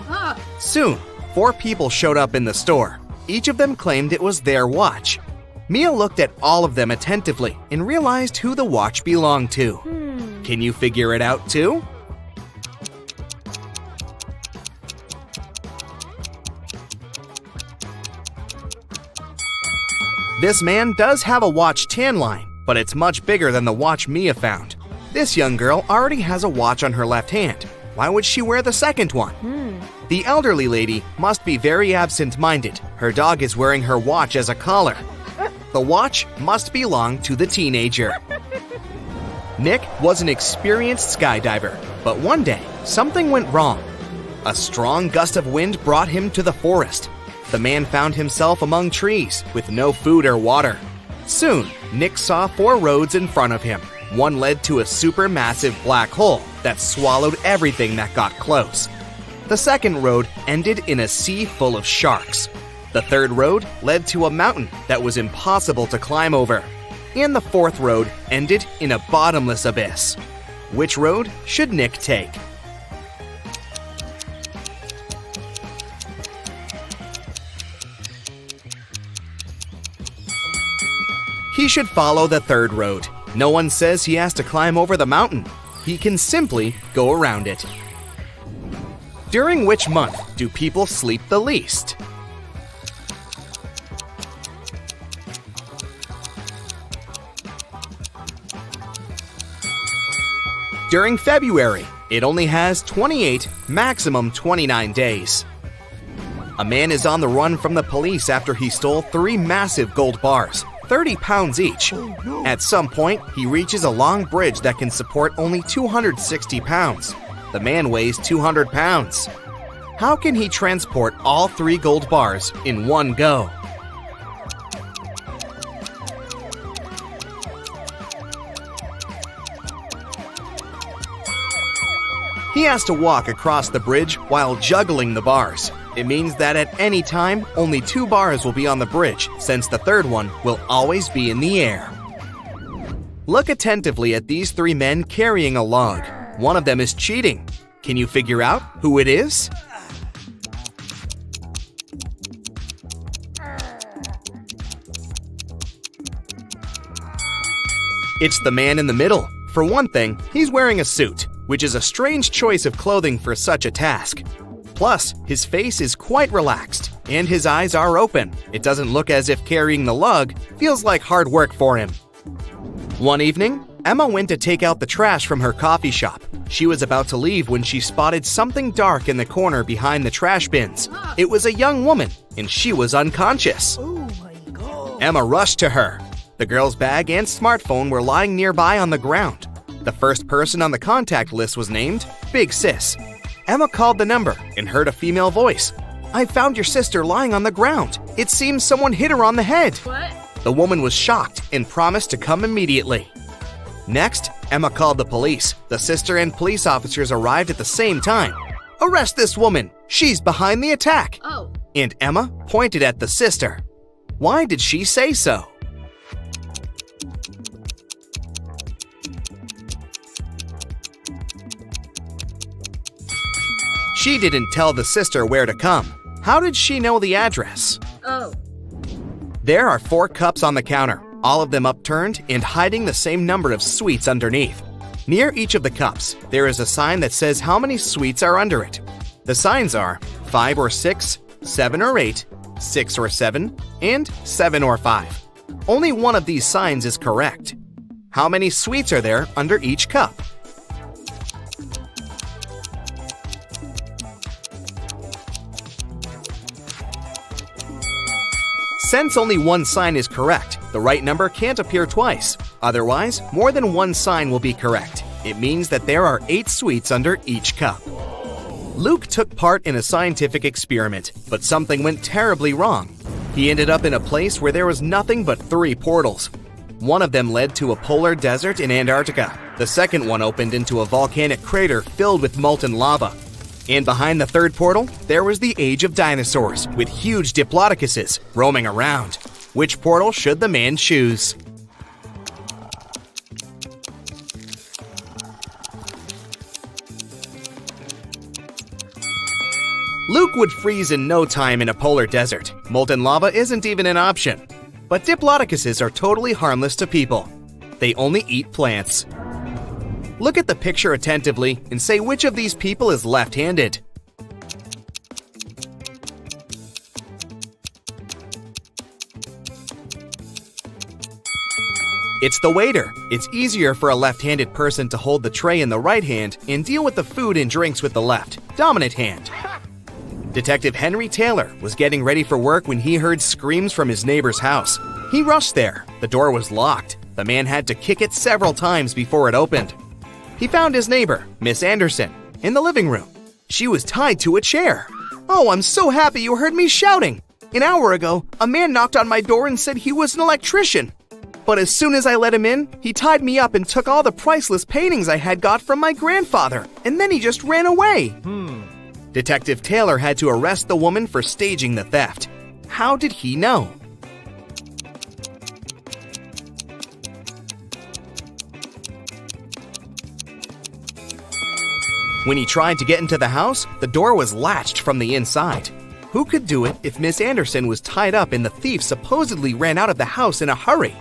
Soon, 4 people showed up in the store. Each of them claimed it was their watch. Mia looked at all of them attentively and realized who the watch belonged to. Can you figure it out too? This man does have a watch tan line, but it's much bigger than the watch Mia found. This young girl already has a watch on her left hand. Why would she wear the second one? The elderly lady must be very absent-minded. Her dog is wearing her watch as a collar. The watch must belong to the teenager. Nick was an experienced skydiver, but one day, something went wrong. A strong gust of wind brought him to the forest. The man found himself among trees with no food or water. Soon, Nick saw 4 roads in front of him. One led to a supermassive black hole that swallowed everything that got close. The second road ended in a sea full of sharks. The third road led to a mountain that was impossible to climb over. And the fourth road ended in a bottomless abyss. Which road should Nick take? He should follow the third road. No one says he has to climb over the mountain. He can simply go around it. During which month do people sleep the least? During February, it only has 28, maximum 29 days. A man is on the run from the police after he stole 3 massive gold bars, 30 pounds each. At some point, he reaches a long bridge that can support only 260 pounds. The man weighs 200 pounds. How can he transport all 3 gold bars in one go? He has to walk across the bridge while juggling the bars. It means that at any time, only 2 bars will be on the bridge, since the third one will always be in the air. Look attentively at these 3 men carrying a log. One of them is cheating. Can you figure out who it is? It's the man in the middle. For one thing, he's wearing a suit, which is a strange choice of clothing for such a task. Plus, his face is quite relaxed, and his eyes are open. It doesn't look as if carrying the lug feels like hard work for him. One evening, Emma went to take out the trash from her coffee shop. She was about to leave when she spotted something dark in the corner behind the trash bins. It was a young woman, and she was unconscious. Oh my God. Emma rushed to her. The girl's bag and smartphone were lying nearby on the ground. The first person on the contact list was named Big Sis. Emma called the number and heard a female voice. "I found your sister lying on the ground. It seems someone hit her on the head." What? The woman was shocked and promised to come immediately. Next, Emma called the police. The sister and police officers arrived at the same time. "Arrest this woman! She's behind the attack!" Oh. And Emma pointed at the sister. Why did she say so? She didn't tell the sister where to come. How did she know the address? Oh. There are 4 cups on the counter, all of them upturned and hiding the same number of sweets underneath. Near each of the cups, there is a sign that says how many sweets are under it. The signs are 5 or 6, 7 or 8, 6 or 7, and 7 or 5. Only one of these signs is correct. How many sweets are there under each cup? Since only one sign is correct, the right number can't appear twice. Otherwise, more than one sign will be correct. It means that there are 8 sweets under each cup. Luke took part in a scientific experiment, but something went terribly wrong. He ended up in a place where there was nothing but 3 portals. One of them led to a polar desert in Antarctica. The second one opened into a volcanic crater filled with molten lava. And behind the third portal, there was the age of dinosaurs, with huge diplodocuses roaming around. Which portal should the man choose? Luke would freeze in no time in a polar desert. Molten lava isn't even an option. But diplodocuses are totally harmless to people. They only eat plants. Look at the picture attentively and say which of these people is left-handed. It's the waiter. It's easier for a left-handed person to hold the tray in the right hand and deal with the food and drinks with the left, dominant hand. Detective Henry Taylor was getting ready for work when he heard screams from his neighbor's house. He rushed there. The door was locked. The man had to kick it several times before it opened. He found his neighbor, Miss Anderson, in the living room. She was tied to a chair. "Oh, I'm so happy you heard me shouting. An hour ago, a man knocked on my door and said he was an electrician. But as soon as I let him in, he tied me up and took all the priceless paintings I had got from my grandfather, and then he just ran away." Detective Taylor had to arrest the woman for staging the theft. How did he know? When he tried to get into the house, the door was latched from the inside. Who could do it if Miss Anderson was tied up and the thief supposedly ran out of the house in a hurry?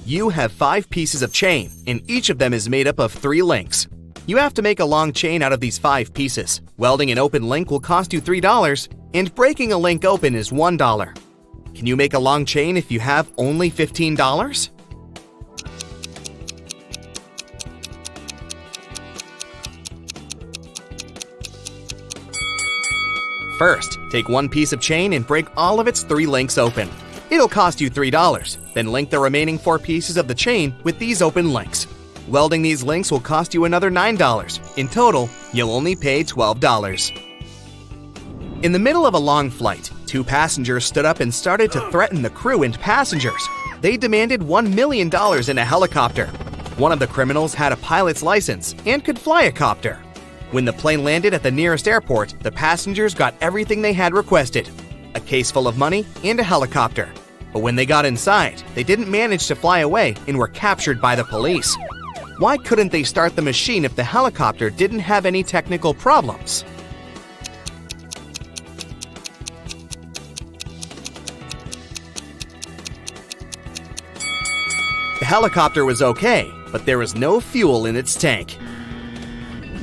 You have 5 pieces of chain, and each of them is made up of 3 links. You have to make a long chain out of these 5 pieces. Welding an open link will cost you $3, and breaking a link open is $1. Can you make a long chain if you have only $15? First, take one piece of chain and break all of its 3 links open. It'll cost you $3. Then link the remaining 4 pieces of the chain with these open links. Welding these links will cost you another $9. In total, you'll only pay $12. In the middle of a long flight, 2 passengers stood up and started to threaten the crew and passengers. They demanded $1 million in a helicopter. One of the criminals had a pilot's license and could fly a copter. When the plane landed at the nearest airport, the passengers got everything they had requested: a case full of money and a helicopter. But when they got inside, they didn't manage to fly away and were captured by the police. Why couldn't they start the machine if the helicopter didn't have any technical problems? The helicopter was okay, but there was no fuel in its tank.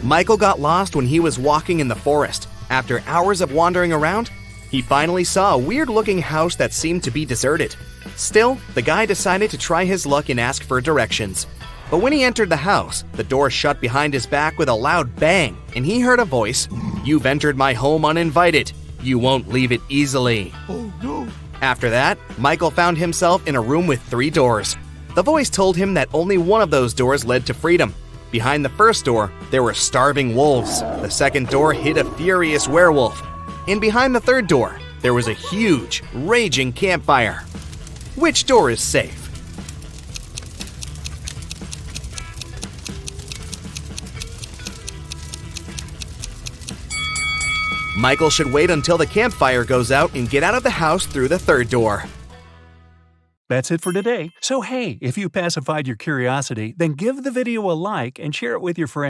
Michael got lost when he was walking in the forest. After hours of wandering around, he finally saw a weird-looking house that seemed to be deserted. Still, the guy decided to try his luck and ask for directions. But when he entered the house, the door shut behind his back with a loud bang, and he heard a voice: "You've entered my home uninvited. You won't leave it easily." Oh no. After that, Michael found himself in a room with 3 doors. The voice told him that only one of those doors led to freedom. Behind the first door, there were starving wolves. The second door hid a furious werewolf. And behind the third door, there was a huge, raging campfire. Which door is safe? Michael should wait until the campfire goes out and get out of the house through the third door. That's it for today. So hey, if you pacified your curiosity, then give the video a like and share it with your friends.